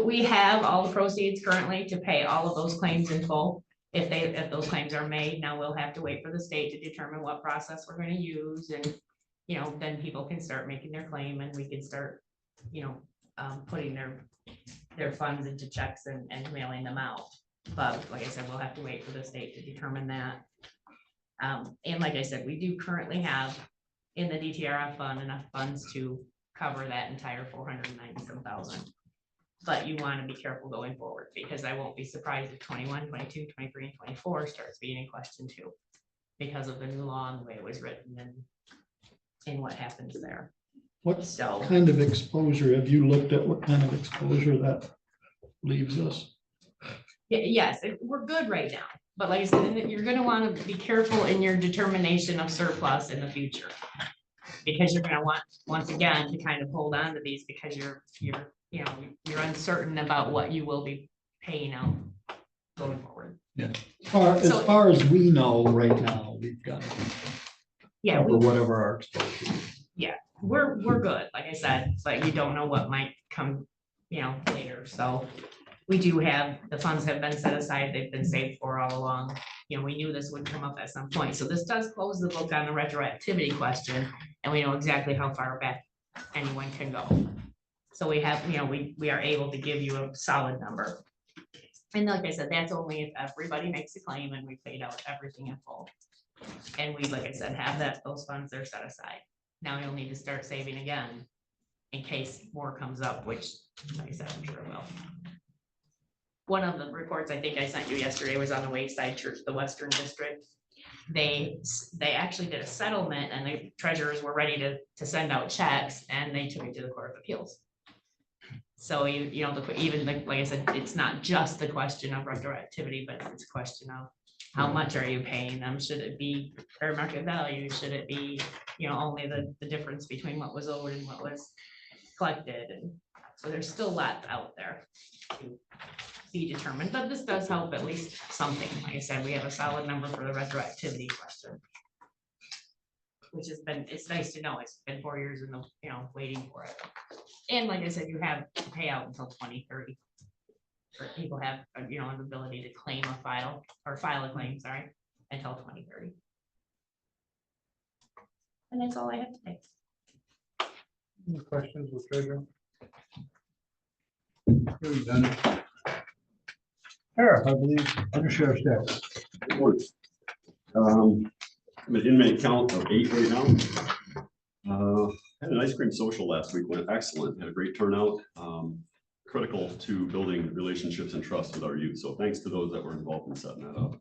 we have all the proceeds currently to pay all of those claims in full. If those claims are made, now we'll have to wait for the state to determine what process we're going to use. And, then people can start making their claim and we can start, putting their funds into checks and mailing them out. But like I said, we'll have to wait for the state to determine that. And like I said, we do currently have in the DTRF fund enough funds to cover that entire 497,000. But you want to be careful going forward because I won't be surprised if 21, 22, 23, and 24 starts being in question too, because of the new law and the way it was written and what happens there. What kind of exposure, have you looked at what kind of exposure that leaves us? Yes, we're good right now. But like I said, you're going to want to be careful in your determination of surplus in the future. Because you're going to want, once again, to kind of hold on to these because you're uncertain about what you will be paying out going forward. Yeah. As far as we know right now, we've got whatever our exposure is. Yeah, we're good. Like I said, but you don't know what might come, later. So we do have, the funds have been set aside. They've been saved for all along. We knew this would come up at some point. So this does close the book on the retroactivity question. And we know exactly how far back anyone can go. So we have, we are able to give you a solid number. And like I said, that's only if everybody makes a claim and we paid out everything in full. And we, like I said, have those funds are set aside. Now you'll need to start saving again in case more comes up, which, like I said, I'm sure it will. One of the reports I think I sent you yesterday was on the Wayside Church, the Western District. They actually did a settlement and the treasurers were ready to send out checks and they took it to the Court of Appeals. So even like I said, it's not just the question of retroactivity, but it's a question of how much are you paying them? Should it be fair market value? Should it be, only the difference between what was owed and what was collected? And so there's still lots out there to be determined, but this does help at least something. Like I said, we have a solid number for the retroactivity question, which has been, it's nice to know it's been 4 years in the, waiting for it. And like I said, you have to pay out until 2030. Or people have, an ability to claim file a claim, sorry, until 2030. And that's all I have to say. Any questions with treasurer? Hearing none. Sheriff, I believe, under sheriff's desk. I'm an inmate count of 8 right now. Had an ice cream social last week, went excellent, had a great turnout. Critical to building relationships and trust with our youth. So thanks to those that were involved in setting that up.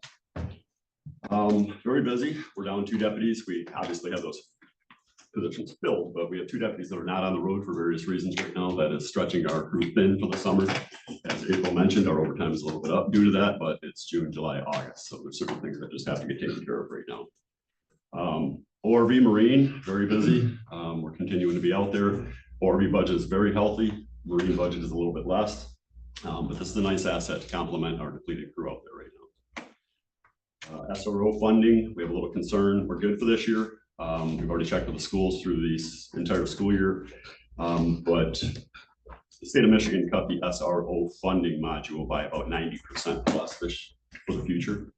Very busy. We're down 2 deputies. We obviously have those positions filled, but we have 2 deputies that are not on the road for various reasons right now. That is stretching our crew thin for the summer. As April mentioned, our overtime is a little bit up due to that, but it's June, July, August. So there's certain things that just have to get taken care of right now. ORV Marine, very busy. We're continuing to be out there. ORV budget is very healthy. Marine budget is a little bit less. But this is a nice asset to complement our depleted crew out there right now. SRO funding, we have a little concern. We're good for this year. We've already checked with the schools through this entire school year. But the state of Michigan cut the SRO funding module by about 90% plus for the future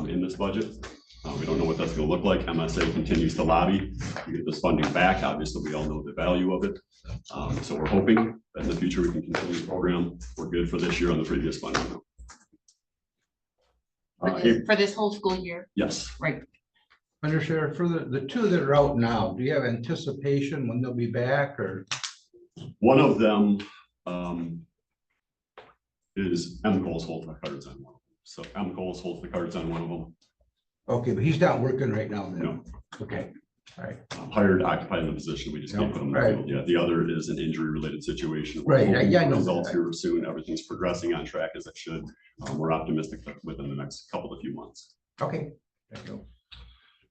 in this budget. We don't know what that's going to look like. MSA continues to lobby to get this funding back. Obviously, we all know the value of it. So we're hoping that in the future we can continue the program. We're good for this year on the previous funding. For this whole school year, Yes. right? Undersheriff, for the 2 that are out now, do you have anticipation when they'll be back, or? One of them is M. Coles holds the cards on one of them. So M. Coles holds the cards on one of them. Okay, but he's not working right now then? No. Okay, all right. Hired, occupied in the position. We just can't put him in the Right. field yet. The other is an injury related situation. Right, We're hoping yeah, I for know results that. here soon. Everything's progressing on track as it should. We're optimistic that within the next few months. Okay, thank you.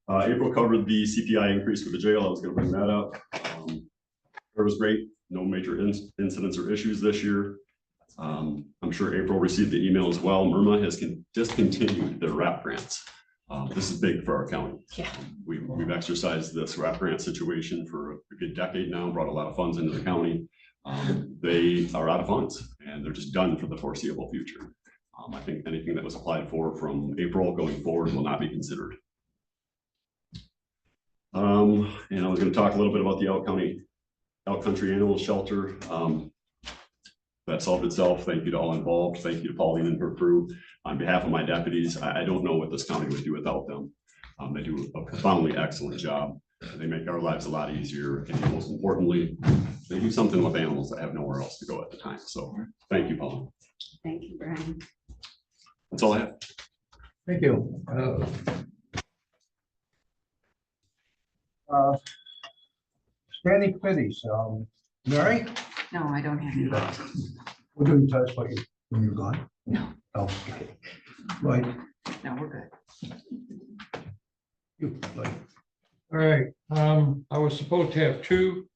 April covered the CPI increase for the jail. I was gonna bring that up. It was great. No major incidents or issues this year. I'm sure April received the email as well. MIRMA has discontinued their RAP grants. This is big for our county. Yeah. We've exercised this RAP grant situation for a good decade now, brought a lot of funds into the county. They are out of funds and they're just done for the foreseeable future. I think anything that was applied for from April going forward will not be considered. And I was going to talk a little bit about the Outcountry Animal Shelter. That solved itself. Thank you to all involved. Thank you to Pauline and her crew. On behalf of my deputies, I don't know what this county would do without them. They do a profoundly excellent job. They make our lives a lot easier. And most importantly, they do something with animals that have nowhere else to go at the time. So thank you, Pauline. Thank you, Brian. That's all I have. Thank you. Standing committees, Mary? No, I don't have any. We're doing tell us what you, when you're gone? No. Okay. Right. No, we're good. You, like, All right, I was supposed to have 2.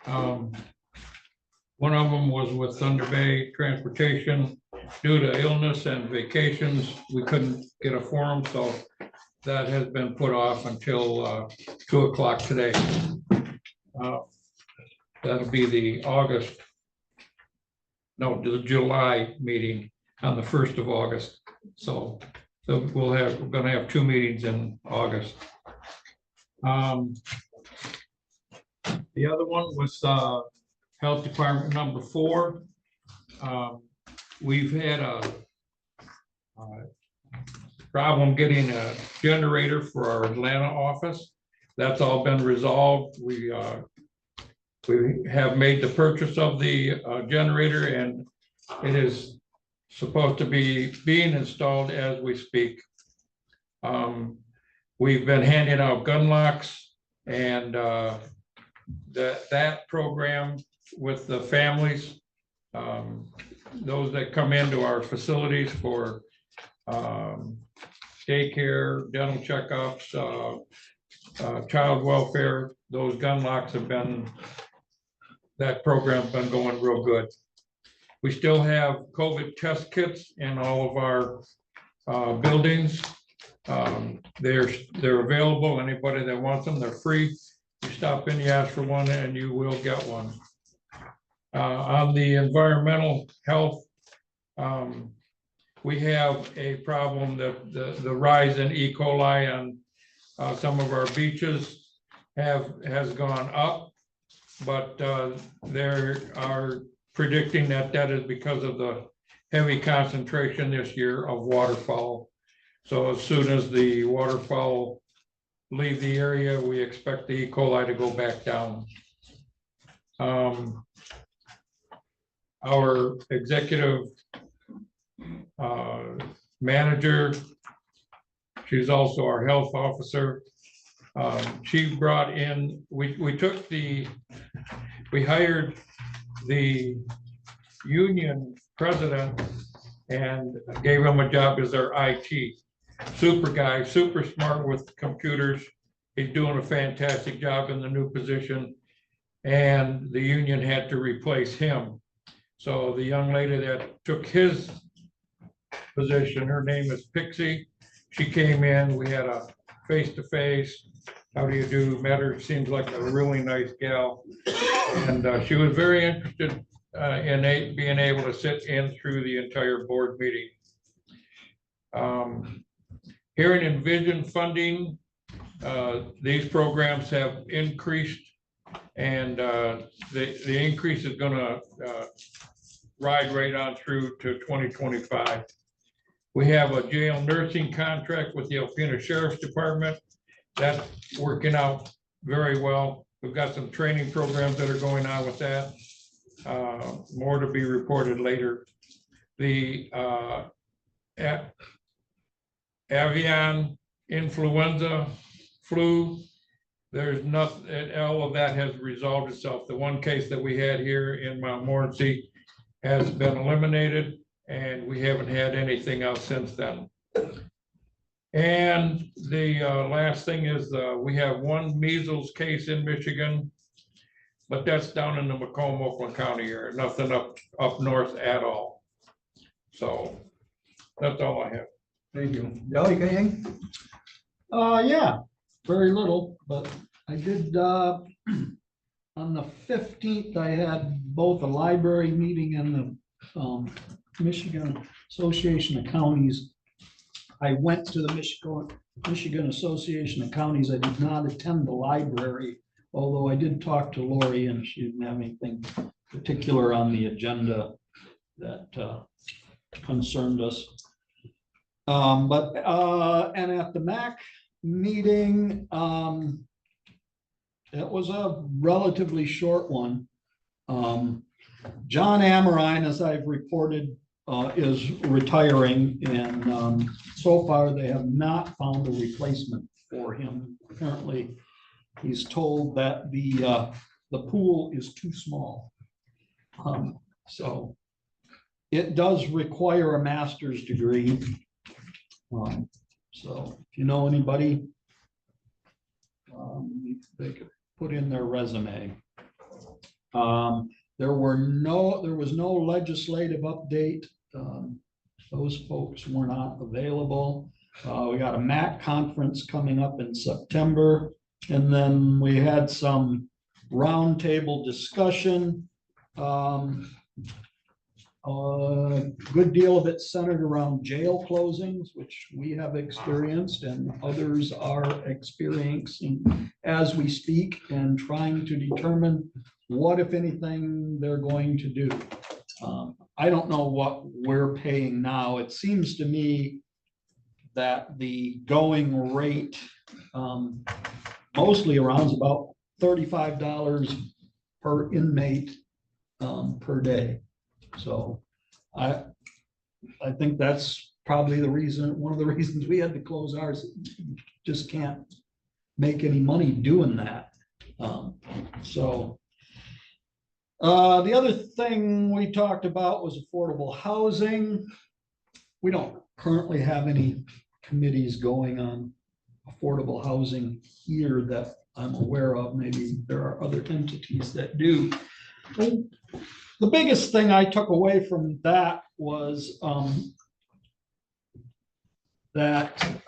One of them was with Thunder Bay Transportation. Due to illness and vacations, we couldn't get a forum, so that has been put off until 2 o'clock today. That'll be the the July meeting on the 1st of August. So we're gonna have 2 meetings in August. The other one was Health Department number 4. We've had a problem getting a generator for our Atlanta office. That's all been resolved. We have made the purchase of the generator, and it is supposed to be being installed as we speak. We've been handing out gun locks, and that program with the families, those that come into our facilities for daycare, dental checkups, child welfare, those gun locks have been, that program's been going real good. We still have COVID test kits in all of our buildings. They're available. Anybody that wants them, they're free. You stop in, you ask for one, and you will get one. On the environmental health, we have a problem that the rise in E. coli on some of our beaches has gone up, but they are predicting that is because of the heavy concentration this year of waterfowl. So as soon as the waterfowl leave the area, we expect the E. coli to go back down. Our executive manager, she's also our health officer. She brought in, we hired the union president and gave him a job as their IT. Super guy, super smart with computers. He's doing a fantastic job in the new position. And the union had to replace him. So the young lady that took his position, her name is Pixie. She came in, we had a face-to-face. How do you do? Met her, seems like a really nice gal. And she was very interested in being able to sit in through the entire board meeting. Hearing and vision funding, these programs have increased, and the increase is gonna ride right on through to 2025. We have a jail nursing contract with the Alpena Sheriff's Department. That's working out very well. We've got some training programs that are going on with that. More to be reported later. The avian influenza flu, there's nothing, all of that has resolved itself. The one case that we had here in Montmorency has been eliminated, and we haven't had anything else since then. And the last thing is we have one measles case in Michigan, but that's down in the Macomb, Oakland County area, nothing up north at all. So that's all I have. Thank you. Bill, you got anything? Yeah, very little, but I did, on the 15th, I had both a library meeting and the Michigan Association of Counties. I went to the Michigan Association of Counties. I did not attend the library, although I did talk to Lori and she didn't have anything particular on the agenda that concerned us. And at the MAC meeting, it was a relatively short one. John Amorine, as I've reported, is retiring, and so far they have not found a replacement for him. Apparently, he's told that the pool is too small. So it does require a master's degree. So if you know anybody, they could put in their resume. There was no legislative update. Those folks were not available. We got a MAC conference coming up in September, and then we had some roundtable discussion. A good deal of it centered around jail closings, which we have experienced and others are experiencing as we speak, and trying to determine what, if anything, they're going to do. I don't know what we're paying now. It seems to me that the going rate mostly around about $35 per inmate per day. So I think that's probably the reason, one of the reasons we had to close ours. Just can't make any money doing that. The other thing we talked about was affordable housing. We don't currently have any committees going on affordable housing here that I'm aware of. Maybe there are other entities that do. The biggest thing I took away from that was that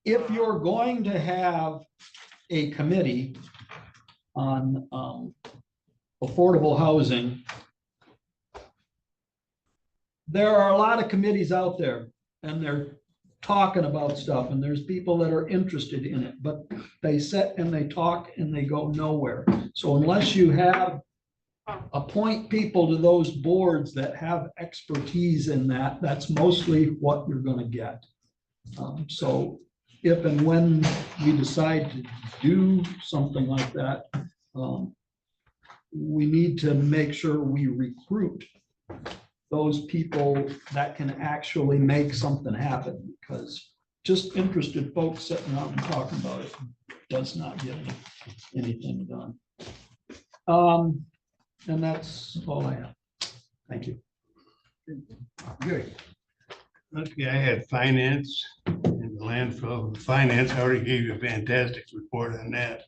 if you're going to have a committee on affordable housing, there are a lot of committees out there and they're talking about stuff, and there's people that are interested in it, but they sit and they talk and they go nowhere. So unless you have appoint people to those boards that have expertise in that, that's mostly what you're going to get. So if and when we decide to do something like that, we need to make sure we recruit those people that can actually make something happen, because just interested folks sitting around and talking about it, does not get anything done. And that's all I have. Thank you. Gary, Okay, I had finance and the landfill. Finance, I already gave you a fantastic report on that.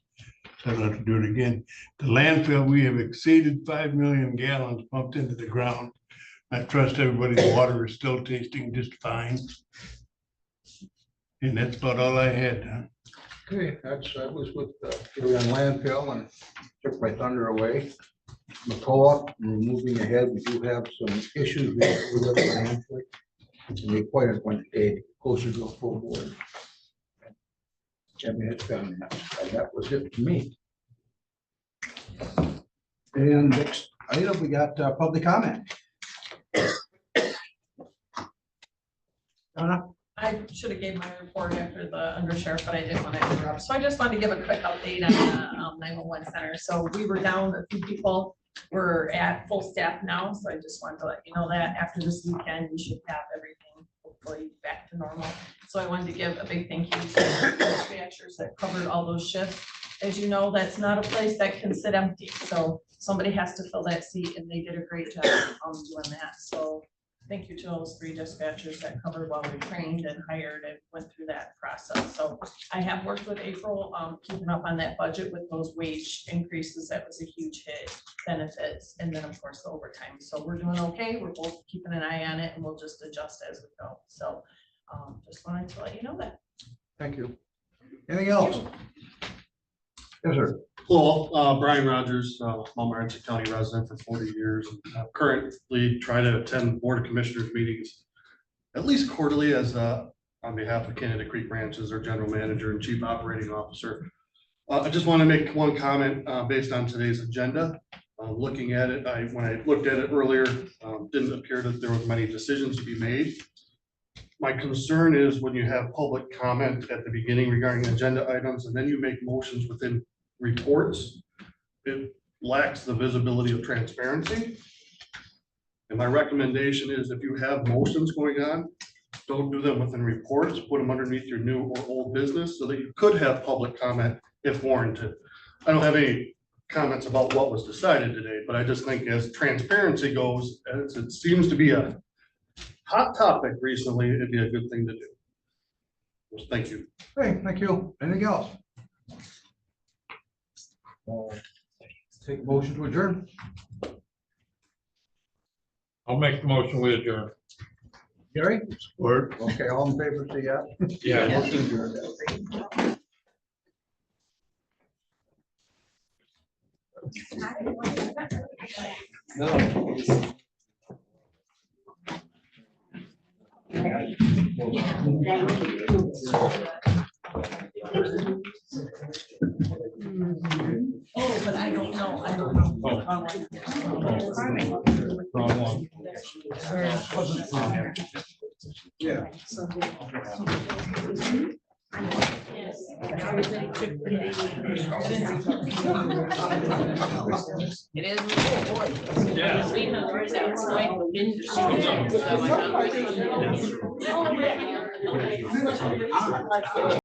So I don't have to do it again. The landfill, we have exceeded 5 million gallons pumped into the ground. I trust everybody's water is still tasting just fine. And that's about all I had. okay, I was with Gary on landfill and took my thunder away. McCullough, we're moving ahead. We do have some issues with the landfill. And the appointment went closer to a full board. Jimmy has done that. And that was it for me. And next item, we got public comment. Donna? I should have gave my report after the undersheriff, but I didn't want to interrupt. So I just wanted to give a quick update on the 911 center. So we were down a few people. We're at full staff now. So I just wanted to let you know that after this weekend, we should have everything hopefully back to normal. So I wanted to give a big thank you to the dispatchers that covered all those shifts. As you know, that's not a place that can sit empty. So somebody has to fill that seat and they did a great job doing that. So thank you to those 3 dispatchers that covered while we trained and hired and went through that process. So I have worked with April, keeping up on that budget with those wage increases. That was a huge hit, benefits, and then of course the overtime. So we're doing okay. We're both keeping an eye on it and we'll just adjust as we go. So just wanted to let you know that. Thank you. Anything else? Yes, sir. Hello, Brian Rogers, Montmorency County resident for 40 years. Currently try to attend Board of Commissioners meetings at least quarterly as on behalf of Canada Creek Ranches, our general manager and chief operating officer. I just want to make one comment based on today's agenda. Looking at it, when I looked at it earlier, didn't appear that there was many decisions to be made. My concern is when you have public comment at the beginning regarding agenda items and then you make motions within reports, it lacks the visibility of transparency. And my recommendation is if you have motions going on, don't do them within reports, put them underneath your new or old business so that you could have public comment if warranted. I don't have any comments about what was decided today, but I just think as transparency goes, as it seems to be a hot topic recently, it'd be a good thing to do. Well, thank you. Hey, thank you. Anything else? Take a motion to adjourn. I'll make the motion with adjourn. Gary? Or Okay, all in favor, say yeah. Yeah. Motion adjourned. No. Oh, but I don't know. I don't know. Wrong one. Yeah. It is. Yeah. 300 outside industry. So I don't really-